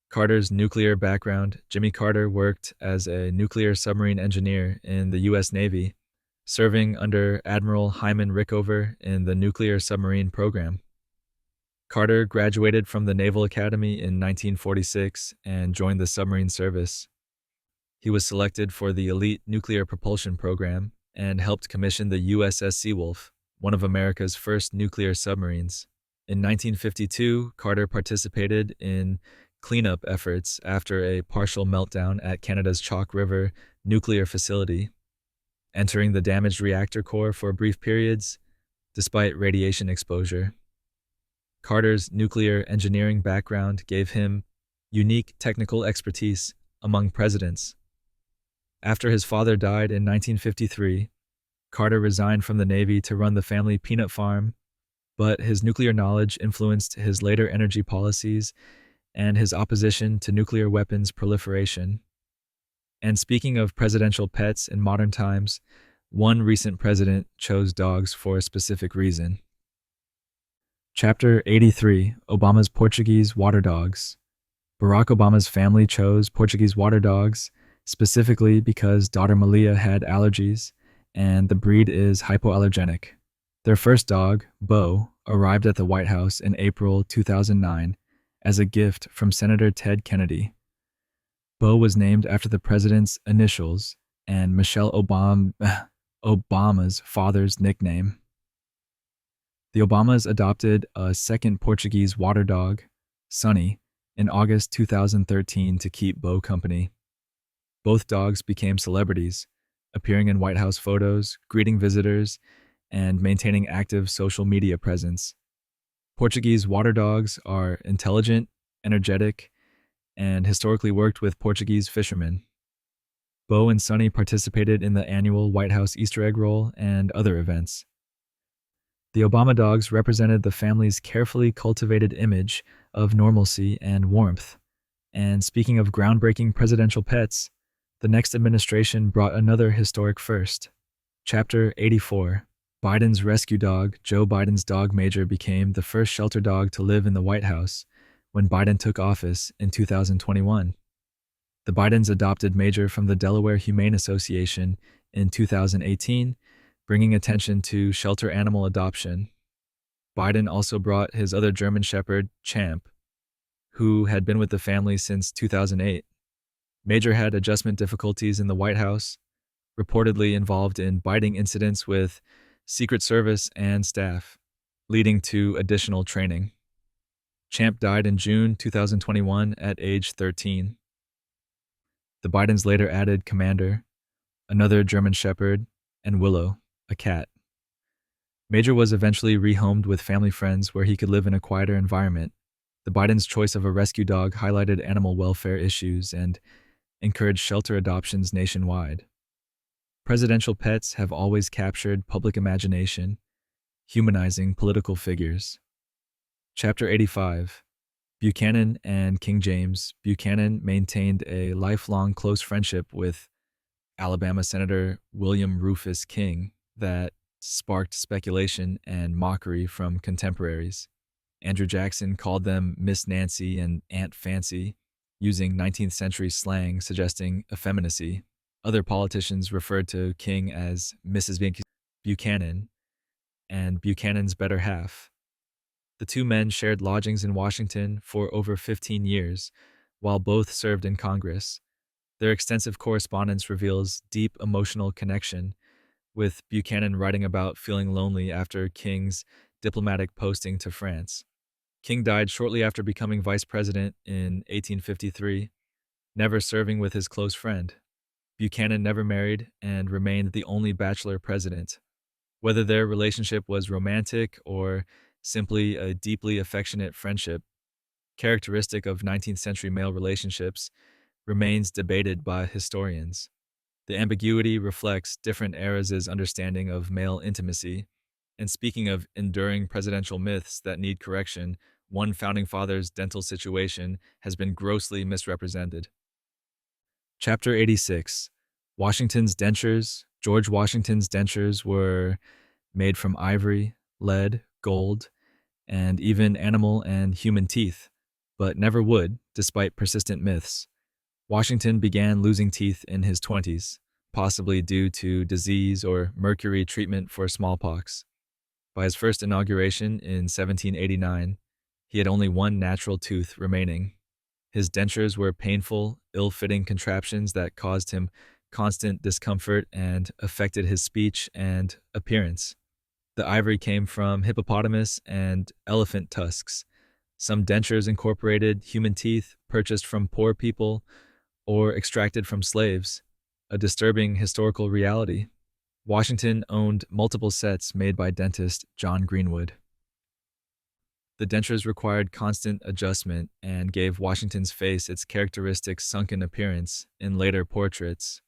Carter's nuclear background. Jimmy Carter worked as a nuclear submarine engineer in the U.S. Navy, serving under Admiral Hyman Rickover in the nuclear submarine program. Carter graduated from the Naval Academy in 1946 and joined the submarine service. He was selected for the elite nuclear propulsion program and helped commission the USS Seawolf, one of America's first nuclear submarines. In 1952, Carter participated in cleanup efforts after a partial meltdown at Canada's Chalk River nuclear facility, entering the damaged reactor core for brief periods, despite radiation exposure. Carter's nuclear engineering background gave him unique technical expertise among presidents. After his father died in 1953, Carter resigned from the Navy to run the family peanut farm, but his nuclear knowledge influenced his later energy policies and his opposition to nuclear weapons proliferation. And speaking of presidential pets in modern times, one recent president chose dogs for a specific reason. Chapter 83. Obama's Portuguese Water Dogs. Barack Obama's family chose Portuguese water dogs specifically because daughter Malia had allergies, and the breed is hypoallergenic. Their first dog, Bo, arrived at the White House in April 2009 as a gift from Senator Ted Kennedy. Bo was named after the president's initials and Michelle Obama's father's nickname. The Obamas adopted a second Portuguese water dog, Sonny, in August 2013 to keep Bo company. Both dogs became celebrities, appearing in White House photos, greeting visitors, and maintaining active social media presence. Portuguese water dogs are intelligent, energetic, and historically worked with Portuguese fishermen. Bo and Sonny participated in the annual White House Easter egg roll and other events. The Obama dogs represented the family's carefully cultivated image of normalcy and warmth. And speaking of groundbreaking presidential pets, the next administration brought another historic first. Chapter 84. Biden's rescue dog, Joe Biden's dog Major, became the first shelter dog to live in the White House when Biden took office in 2021. The Bidens adopted Major from the Delaware Humane Association in 2018, bringing attention to shelter animal adoption. Biden also brought his other German Shepherd, Champ, who had been with the family since 2008. Major had adjustment difficulties in the White House, reportedly involved in biting incidents with Secret Service and staff, leading to additional training. Champ died in June 2021 at age 13. The Bidens later added Commander, another German Shepherd, and Willow, a cat. Major was eventually rehomed with family friends where he could live in a quieter environment. The Bidens' choice of a rescue dog highlighted animal welfare issues and encouraged shelter adoptions nationwide. Presidential pets have always captured public imagination, humanizing political figures. Chapter 85. Buchanan and King James. Buchanan maintained a lifelong close friendship with Alabama Senator William Rufus King that sparked speculation and mockery from contemporaries. Andrew Jackson called them Miss Nancy and Aunt Fancy, using 19th century slang suggesting effeminacy. Other politicians referred to King as Mrs. Buchanan and Buchanan's better half. The two men shared lodgings in Washington for over 15 years, while both served in Congress. Their extensive correspondence reveals deep emotional connection, with Buchanan writing about feeling lonely after King's diplomatic posting to France. King died shortly after becoming vice president in 1853, never serving with his close friend. Buchanan never married and remained the only bachelor president. Whether their relationship was romantic or simply a deeply affectionate friendship, characteristic of 19th century male relationships, remains debated by historians. The ambiguity reflects different eras' understanding of male intimacy. And speaking of enduring presidential myths that need correction, one founding father's dental situation has been grossly misrepresented. Chapter 86. Washington's dentures. George Washington's dentures were made from ivory, lead, gold, and even animal and human teeth, but never wood, despite persistent myths. Washington began losing teeth in his 20s, possibly due to disease or mercury treatment for smallpox. By his first inauguration in 1789, he had only one natural tooth remaining. His dentures were painful, ill-fitting contraptions that caused him constant discomfort and affected his speech and appearance. The ivory came from hippopotamus and elephant tusks. Some dentures incorporated human teeth purchased from poor people or extracted from slaves, a disturbing historical reality. Washington owned multiple sets made by dentist John Greenwood. The dentures required constant adjustment and gave Washington's face its characteristic sunken appearance in later portraits.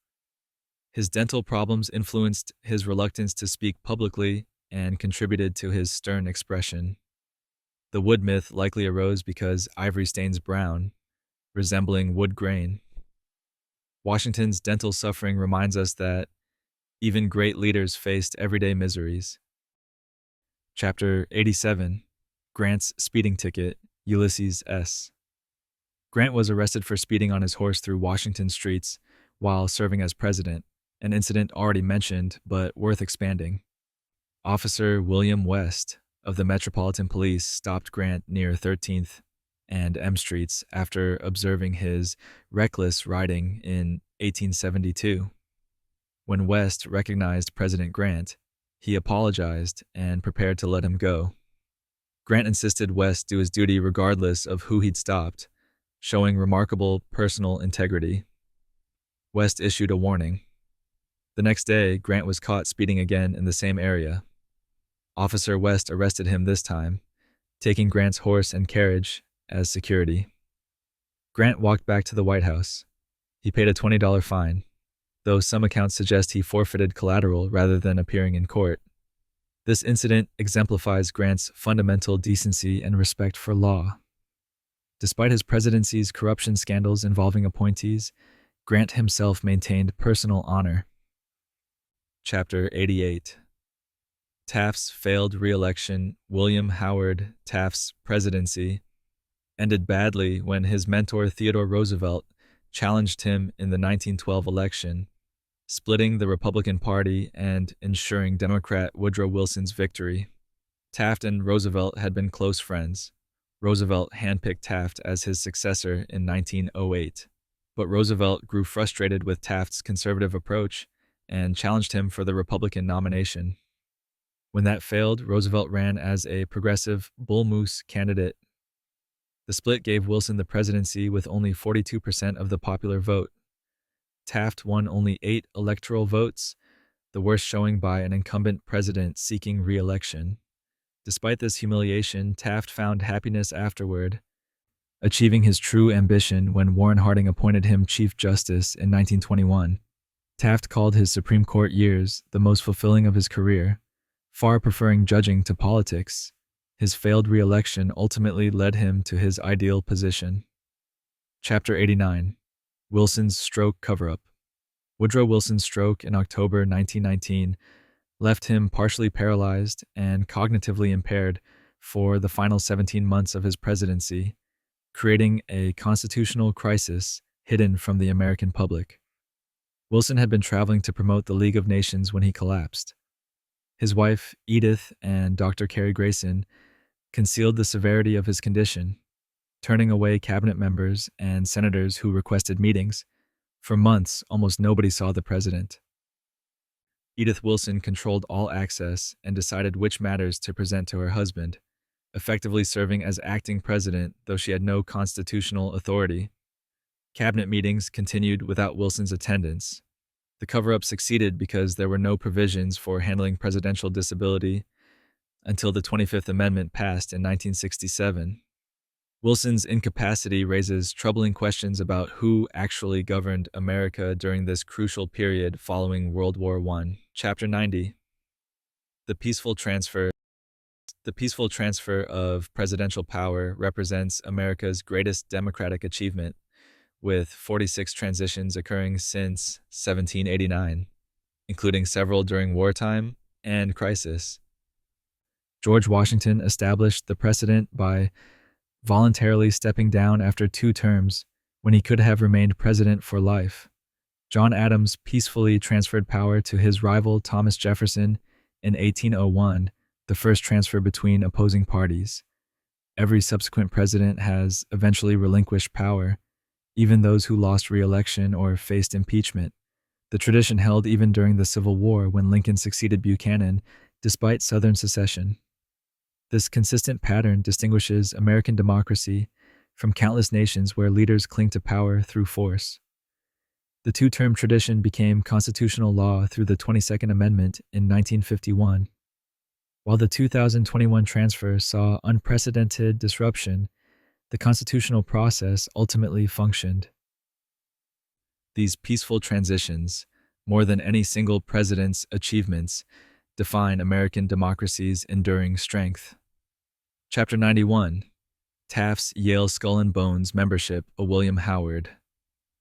His dental problems influenced his reluctance to speak publicly and contributed to his stern expression. The wood myth likely arose because ivory stains brown, resembling wood grain. Washington's dental suffering reminds us that even great leaders faced everyday miseries. Chapter 87. Grant's speeding ticket, Ulysses S. Grant was arrested for speeding on his horse through Washington streets while serving as president, an incident already mentioned but worth expanding. Officer William West of the Metropolitan Police stopped Grant near 13th and M Streets after observing his reckless riding in 1872. When West recognized President Grant, he apologized and prepared to let him go. Grant insisted West do his duty regardless of who he'd stopped, showing remarkable personal integrity. West issued a warning. The next day, Grant was caught speeding again in the same area. Officer West arrested him this time, taking Grant's horse and carriage as security. Grant walked back to the White House. He paid a $20 fine, though some accounts suggest he forfeited collateral rather than appearing in court. This incident exemplifies Grant's fundamental decency and respect for law. Despite his presidency's corruption scandals involving appointees, Grant himself maintained personal honor. Chapter 88. Taft's failed re-election. William Howard Taft's presidency ended badly when his mentor Theodore Roosevelt challenged him in the 1912 election, splitting the Republican Party and ensuring Democrat Woodrow Wilson's victory. Taft and Roosevelt had been close friends. Roosevelt handpicked Taft as his successor in 1908, but Roosevelt grew frustrated with Taft's conservative approach and challenged him for the Republican nomination. When that failed, Roosevelt ran as a progressive bull moose candidate. The split gave Wilson the presidency with only 42% of the popular vote. Taft won only 8 electoral votes, the worst showing by an incumbent president seeking re-election. Despite this humiliation, Taft found happiness afterward, achieving his true ambition when Warren Harding appointed him Chief Justice in 1921. Taft called his Supreme Court years the most fulfilling of his career, far preferring judging to politics. His failed re-election ultimately led him to his ideal position. Chapter 89. Wilson's stroke cover-up. Woodrow Wilson's stroke in October 1919 left him partially paralyzed and cognitively impaired for the final 17 months of his presidency, creating a constitutional crisis hidden from the American public. Wilson had been traveling to promote the League of Nations when he collapsed. His wife, Edith, and Dr. Cary Grayson concealed the severity of his condition, turning away cabinet members and senators who requested meetings. For months, almost nobody saw the president. Edith Wilson controlled all access and decided which matters to present to her husband, effectively serving as acting president, though she had no constitutional authority. Cabinet meetings continued without Wilson's attendance. The cover-up succeeded because there were no provisions for handling presidential disability until the 25th Amendment passed in 1967. Wilson's incapacity raises troubling questions about who actually governed America during this crucial period following World War I. Chapter 90. The peaceful transfer of presidential power represents America's greatest democratic achievement, with 46 transitions occurring since 1789, including several during wartime and crisis. George Washington established the precedent by voluntarily stepping down after 2 terms when he could have remained president for life. John Adams peacefully transferred power to his rival Thomas Jefferson in 1801, the first transfer between opposing parties. Every subsequent president has eventually relinquished power, even those who lost re-election or faced impeachment. The tradition held even during the Civil War when Lincoln succeeded Buchanan despite Southern secession. This consistent pattern distinguishes American democracy from countless nations where leaders cling to power through force. The 2-term tradition became constitutional law through the 22nd Amendment in 1951. While the 2021 transfer saw unprecedented disruption, the constitutional process ultimately functioned. These peaceful transitions, more than any single president's achievements, define American democracy's enduring strength. Chapter 91. Taft's Yale Skull and Bones membership of William Howard.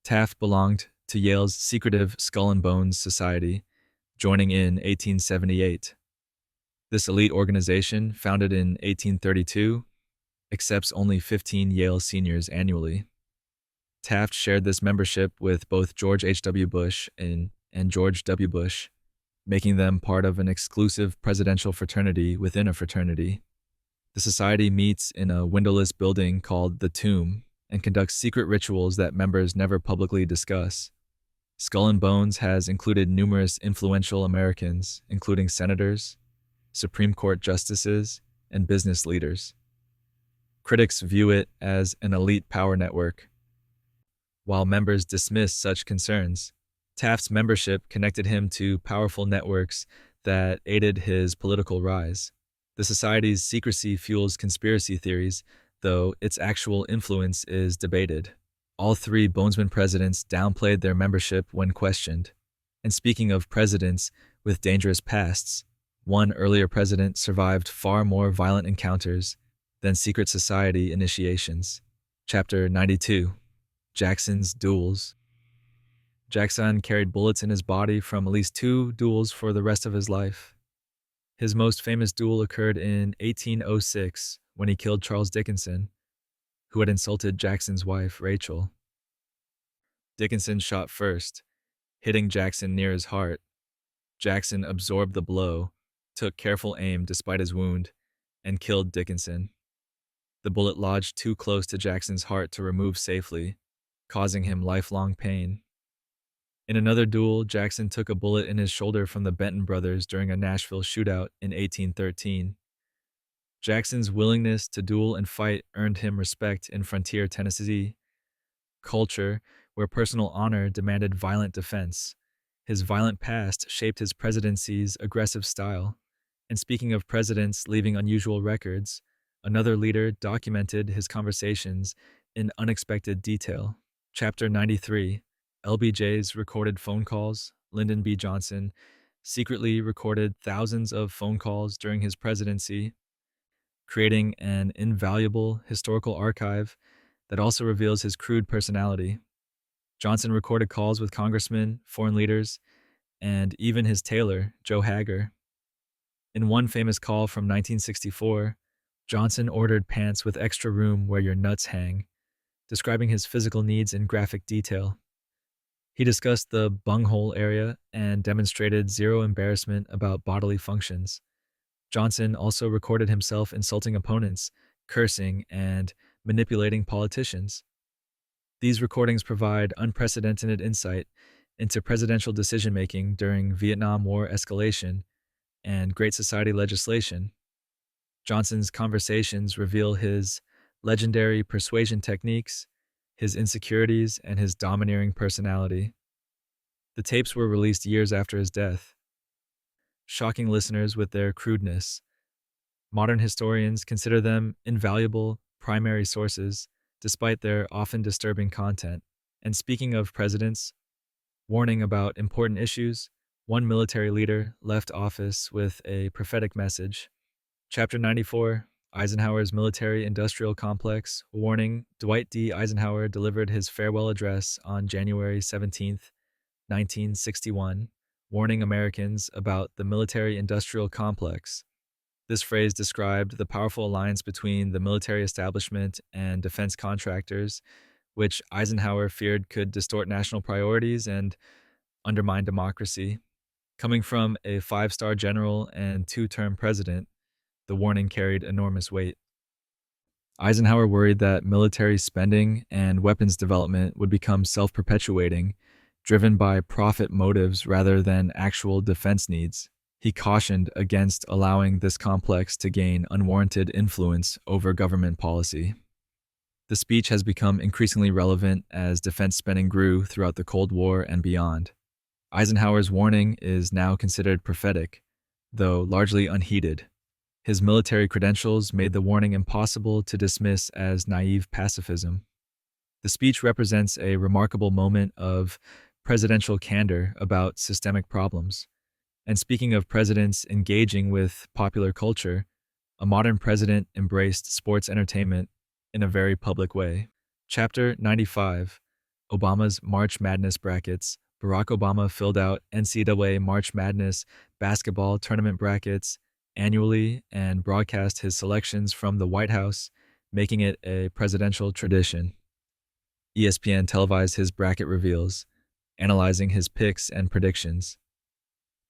Taft belonged to Yale's secretive Skull and Bones Society, joining in 1878. This elite organization, founded in 1832, accepts only 15 Yale seniors annually. Taft shared this membership with both George H.W. Bush and George W. Bush, making them part of an exclusive presidential fraternity within a fraternity. The society meets in a windowless building called the Tomb and conducts secret rituals that members never publicly discuss. Skull and Bones has included numerous influential Americans, including senators, Supreme Court justices, and business leaders. Critics view it as an elite power network, while members dismiss such concerns. Taft's membership connected him to powerful networks that aided his political rise. The society's secrecy fuels conspiracy theories, though its actual influence is debated. All three Bonesman presidents downplayed their membership when questioned. And speaking of presidents with dangerous pasts, one earlier president survived far more violent encounters than secret society initiations. Chapter 92: Jackson's Duels. Jackson carried bullets in his body from at least 2 duels for the rest of his life. His most famous duel occurred in 1806 when he killed Charles Dickinson, who had insulted Jackson's wife, Rachel. Dickinson shot first, hitting Jackson near his heart. Jackson absorbed the blow, took careful aim despite his wound, and killed Dickinson. The bullet lodged too close to Jackson's heart to remove safely, causing him lifelong pain. In another duel, Jackson took a bullet in his shoulder from the Benton brothers during a Nashville shootout in 1813. Jackson's willingness to duel and fight earned him respect in frontier Tennessee culture, where personal honor demanded violent defense. His violent past shaped his presidency's aggressive style. And speaking of presidents leaving unusual records, another leader documented his conversations in unexpected detail. Chapter 93: LBJ's recorded phone calls. Lyndon B. Johnson secretly recorded thousands of phone calls during his presidency, creating an invaluable historical archive that also reveals his crude personality. Johnson recorded calls with congressmen, foreign leaders, and even his tailor, Joe Hager. In one famous call from 1964, Johnson ordered pants with extra room where your nuts hang, describing his physical needs in graphic detail. He discussed the bunghole area and demonstrated zero embarrassment about bodily functions. Johnson also recorded himself insulting opponents, cursing, and manipulating politicians. These recordings provide unprecedented insight into presidential decision-making during Vietnam War escalation and Great Society legislation. Johnson's conversations reveal his legendary persuasion techniques, his insecurities, and his domineering personality. The tapes were released years after his death, shocking listeners with their crudeness. Modern historians consider them invaluable primary sources, despite their often disturbing content. And speaking of presidents, warning about important issues, one military leader left office with a prophetic message. Chapter 94: Eisenhower's Military-Industrial Complex. Warning: Dwight D. Eisenhower delivered his farewell address on January 17, 1961, warning Americans about the military-industrial complex. This phrase described the powerful alliance between the military establishment and defense contractors, which Eisenhower feared could distort national priorities and undermine democracy. Coming from a 5-star general and 2-term president, the warning carried enormous weight. Eisenhower worried that military spending and weapons development would become self-perpetuating, driven by profit motives rather than actual defense needs. He cautioned against allowing this complex to gain unwarranted influence over government policy. The speech has become increasingly relevant as defense spending grew throughout the Cold War and beyond. Eisenhower's warning is now considered prophetic, though largely unheeded. His military credentials made the warning impossible to dismiss as naive pacifism. The speech represents a remarkable moment of presidential candor about systemic problems. And speaking of presidents engaging with popular culture, a modern president embraced sports entertainment in a very public way. Chapter 95: Obama's March Madness Brackets. Barack Obama filled out NCAA March Madness basketball tournament brackets annually and broadcast his selections from the White House, making it a presidential tradition. ESPN televised his bracket reveals, analyzing his picks and predictions.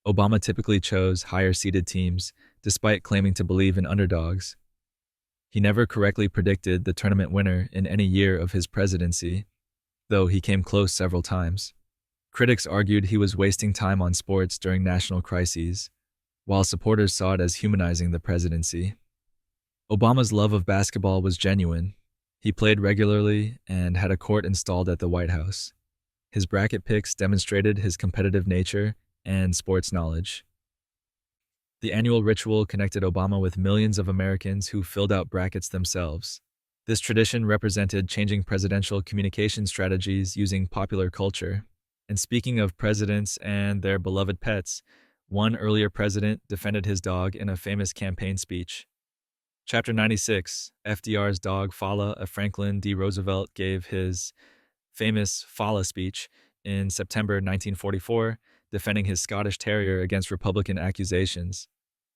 Obama typically chose higher-seeded teams, despite claiming to believe in underdogs. He never correctly predicted the tournament winner in any year of his presidency, though he came close several times. Critics argued he was wasting time on sports during national crises, while supporters saw it as humanizing the presidency. Obama's love of basketball was genuine. He played regularly and had a court installed at the White House. His bracket picks demonstrated his competitive nature and sports knowledge. The annual ritual connected Obama with millions of Americans who filled out brackets themselves. This tradition represented changing presidential communication strategies using popular culture. And speaking of presidents and their beloved pets, one earlier president defended his dog in a famous campaign speech. Chapter 96, FDR's dog Fala, a Franklin D. Roosevelt, gave his famous Fala speech in September 1944, defending his Scottish Terrier against Republican accusations.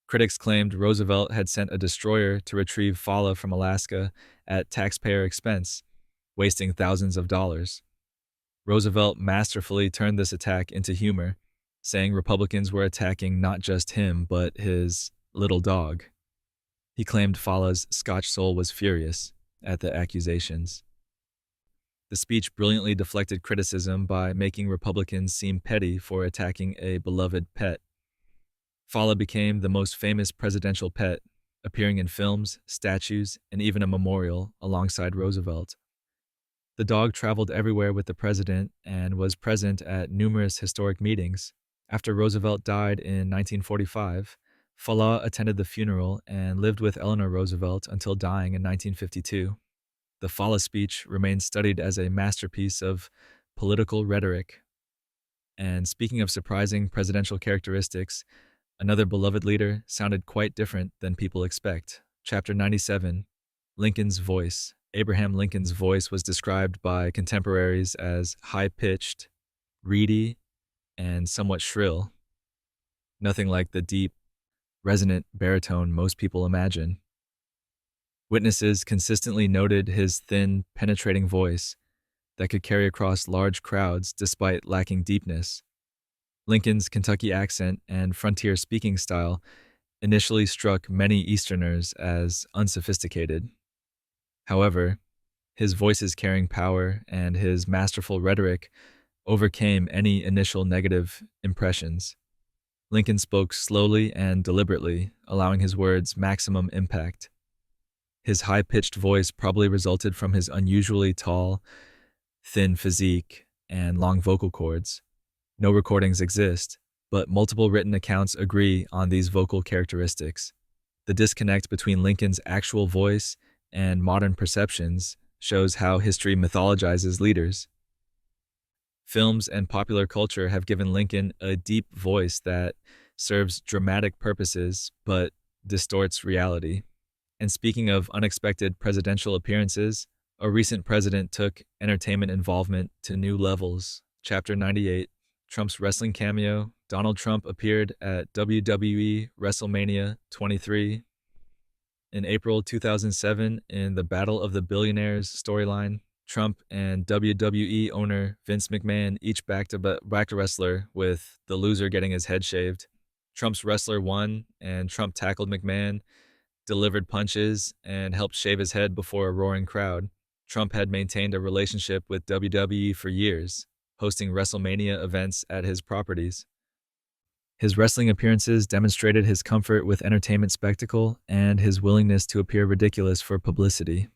Critics claimed Roosevelt had sent a destroyer to retrieve Fala from Alaska at taxpayer expense, wasting thousands of dollars. Roosevelt masterfully turned this attack into humor, saying Republicans were attacking not just him, but his little dog. He claimed Fala's Scotch soul was furious at the accusations. The speech brilliantly deflected criticism by making Republicans seem petty for attacking a beloved pet. Fala became the most famous presidential pet, appearing in films, statues, and even a memorial alongside Roosevelt. The dog traveled everywhere with the president and was present at numerous historic meetings. After Roosevelt died in 1945, Fala attended the funeral and lived with Eleanor Roosevelt until dying in 1952. The Fala speech remains studied as a masterpiece of political rhetoric. And speaking of surprising presidential characteristics, another beloved leader sounded quite different than people expect. Chapter 97, Lincoln's voice. Abraham Lincoln's voice was described by contemporaries as high-pitched, reedy, and somewhat shrill. Nothing like the deep, resonant baritone most people imagine. Witnesses consistently noted his thin, penetrating voice that could carry across large crowds despite lacking deepness. Lincoln's Kentucky accent and frontier speaking style initially struck many Easterners as unsophisticated. However, his voice's carrying power and his masterful rhetoric overcame any initial negative impressions. Lincoln spoke slowly and deliberately, allowing his words maximum impact. His high-pitched voice probably resulted from his unusually tall, thin physique and long vocal cords. No recordings exist, but multiple written accounts agree on these vocal characteristics. The disconnect between Lincoln's actual voice and modern perceptions shows how history mythologizes leaders. Films and popular culture have given Lincoln a deep voice that serves dramatic purposes but distorts reality. And speaking of unexpected presidential appearances, a recent president took entertainment involvement to new levels. Chapter 98, Trump's wrestling cameo. Donald Trump appeared at WWE WrestleMania 23 in April 2007 in the Battle of the Billionaires storyline. Trump and WWE owner Vince McMahon each backed a wrestler, with the loser getting his head shaved. Trump's wrestler won, and Trump tackled McMahon, delivered punches, and helped shave his head before a roaring crowd. Trump had maintained a relationship with WWE for years, hosting WrestleMania events at his properties. His wrestling appearances demonstrated his comfort with entertainment spectacle and his willingness to appear ridiculous for publicity.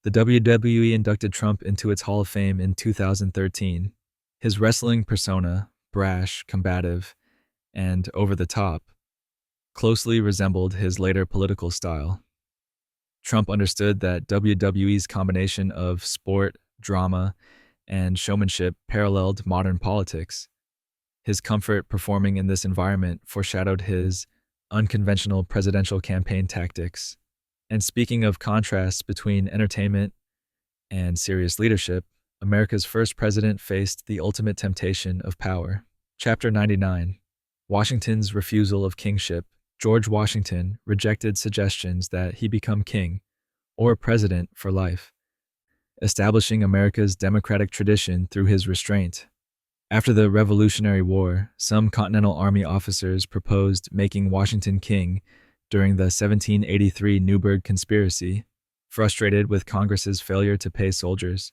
The WWE inducted Trump into its Hall of Fame in 2013. His wrestling persona, brash, combative, and over the top, closely resembled his later political style. Trump understood that WWE's combination of sport, drama, and showmanship paralleled modern politics. His comfort performing in this environment foreshadowed his unconventional presidential campaign tactics. And speaking of contrasts between entertainment and serious leadership, America's first president faced the ultimate temptation of power. Chapter 99, Washington's refusal of kingship. George Washington rejected suggestions that he become king or president for life, establishing America's democratic tradition through his restraint. After the Revolutionary War, some Continental Army officers proposed making Washington king during the 1783 Newburgh Conspiracy. Frustrated with Congress's failure to pay soldiers,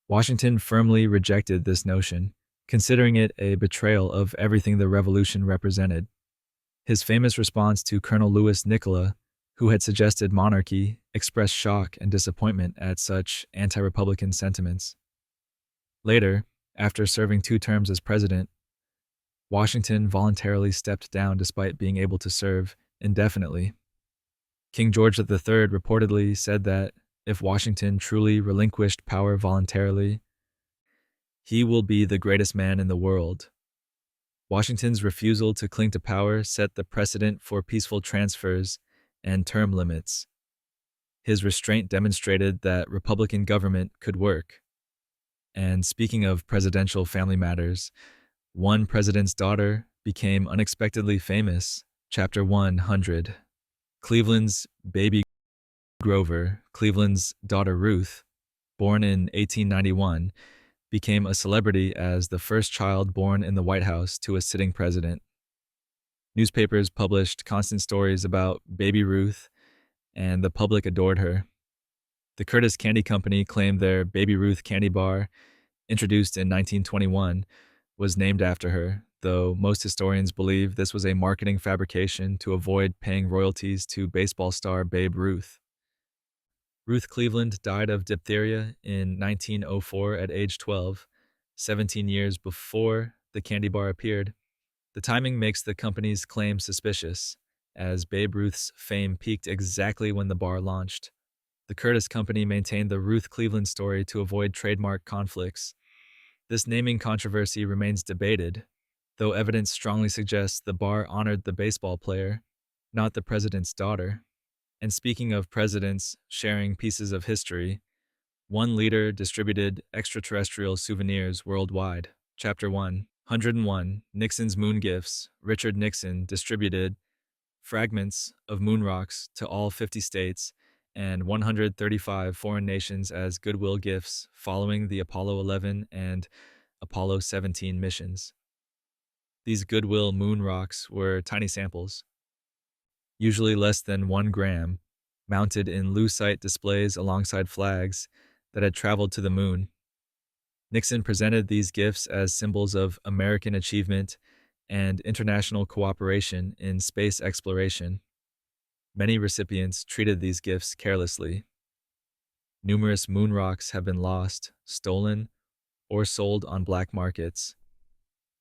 Washington firmly rejected this notion, considering it a betrayal of everything the revolution represented. His famous response to Colonel Louis Nicola, who had suggested monarchy, expressed shock and disappointment at such anti-republican sentiments. Later, after serving 2 terms as president, Washington voluntarily stepped down despite being able to serve indefinitely. King George III reportedly said that if Washington truly relinquished power voluntarily, he will be the greatest man in the world. Washington's refusal to cling to power set the precedent for peaceful transfers and term limits. His restraint demonstrated that Republican government could work. And speaking of presidential family matters, one president's daughter became unexpectedly famous. Chapter 100. Cleveland's baby Grover, Cleveland's daughter Ruth, born in 1891, became a celebrity as the first child born in the White House to a sitting president. Newspapers published constant stories about baby Ruth, and the public adored her. The Curtis Candy Company claimed their Baby Ruth candy bar, introduced in 1921, was named after her, though most historians believe this was a marketing fabrication to avoid paying royalties to baseball star Babe Ruth. Ruth Cleveland died of diphtheria in 1904 at age 12, 17 years before the candy bar appeared. The timing makes the company's claim suspicious, as Babe Ruth's fame peaked exactly when the bar launched. The Curtis Company maintained the Ruth Cleveland story to avoid trademark conflicts. This naming controversy remains debated, though evidence strongly suggests the bar honored the baseball player, not the president's daughter. And speaking of presidents sharing pieces of history, one leader distributed extraterrestrial souvenirs worldwide. Chapter 101. Nixon's Moon Gifts. Richard Nixon distributed fragments of moon rocks to all 50 states and 135 foreign nations as goodwill gifts following the Apollo 11 and Apollo 17 missions. These goodwill moon rocks were tiny samples, usually less than 1 gram, mounted in lucite displays alongside flags that had traveled to the moon. Nixon presented these gifts as symbols of American achievement and international cooperation in space exploration. Many recipients treated these gifts carelessly. Numerous moon rocks have been lost, stolen, or sold on black markets.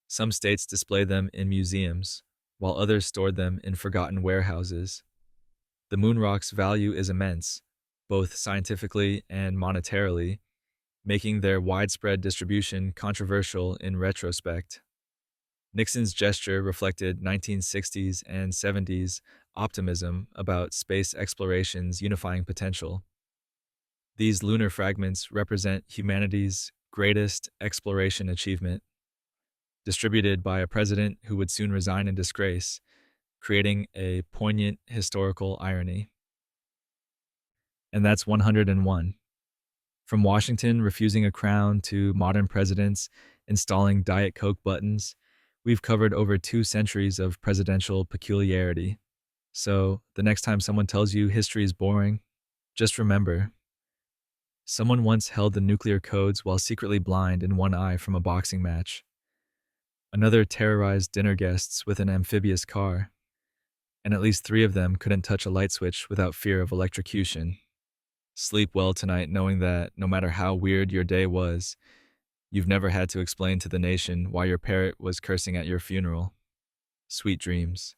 Some states display them in museums, while others stored them in forgotten warehouses. The moon rock's value is immense, both scientifically and monetarily, making their widespread distribution controversial in retrospect. Nixon's gesture reflected 1960s and 70s optimism about space exploration's unifying potential. These lunar fragments represent humanity's greatest exploration achievement, distributed by a president who would soon resign in disgrace, creating a poignant historical irony. And that's 101. From Washington refusing a crown to modern presidents installing Diet Coke buttons, we've covered over 2 centuries of presidential peculiarity. So, the next time someone tells you history is boring, just remember, someone once held the nuclear codes while secretly blind in one eye from a boxing match. Another terrorized dinner guests with an amphibious car, and at least 3 of them couldn't touch a light switch without fear of electrocution. Sleep well tonight knowing that no matter how weird your day was, you've never had to explain to the nation why your parrot was cursing at your funeral. Sweet dreams.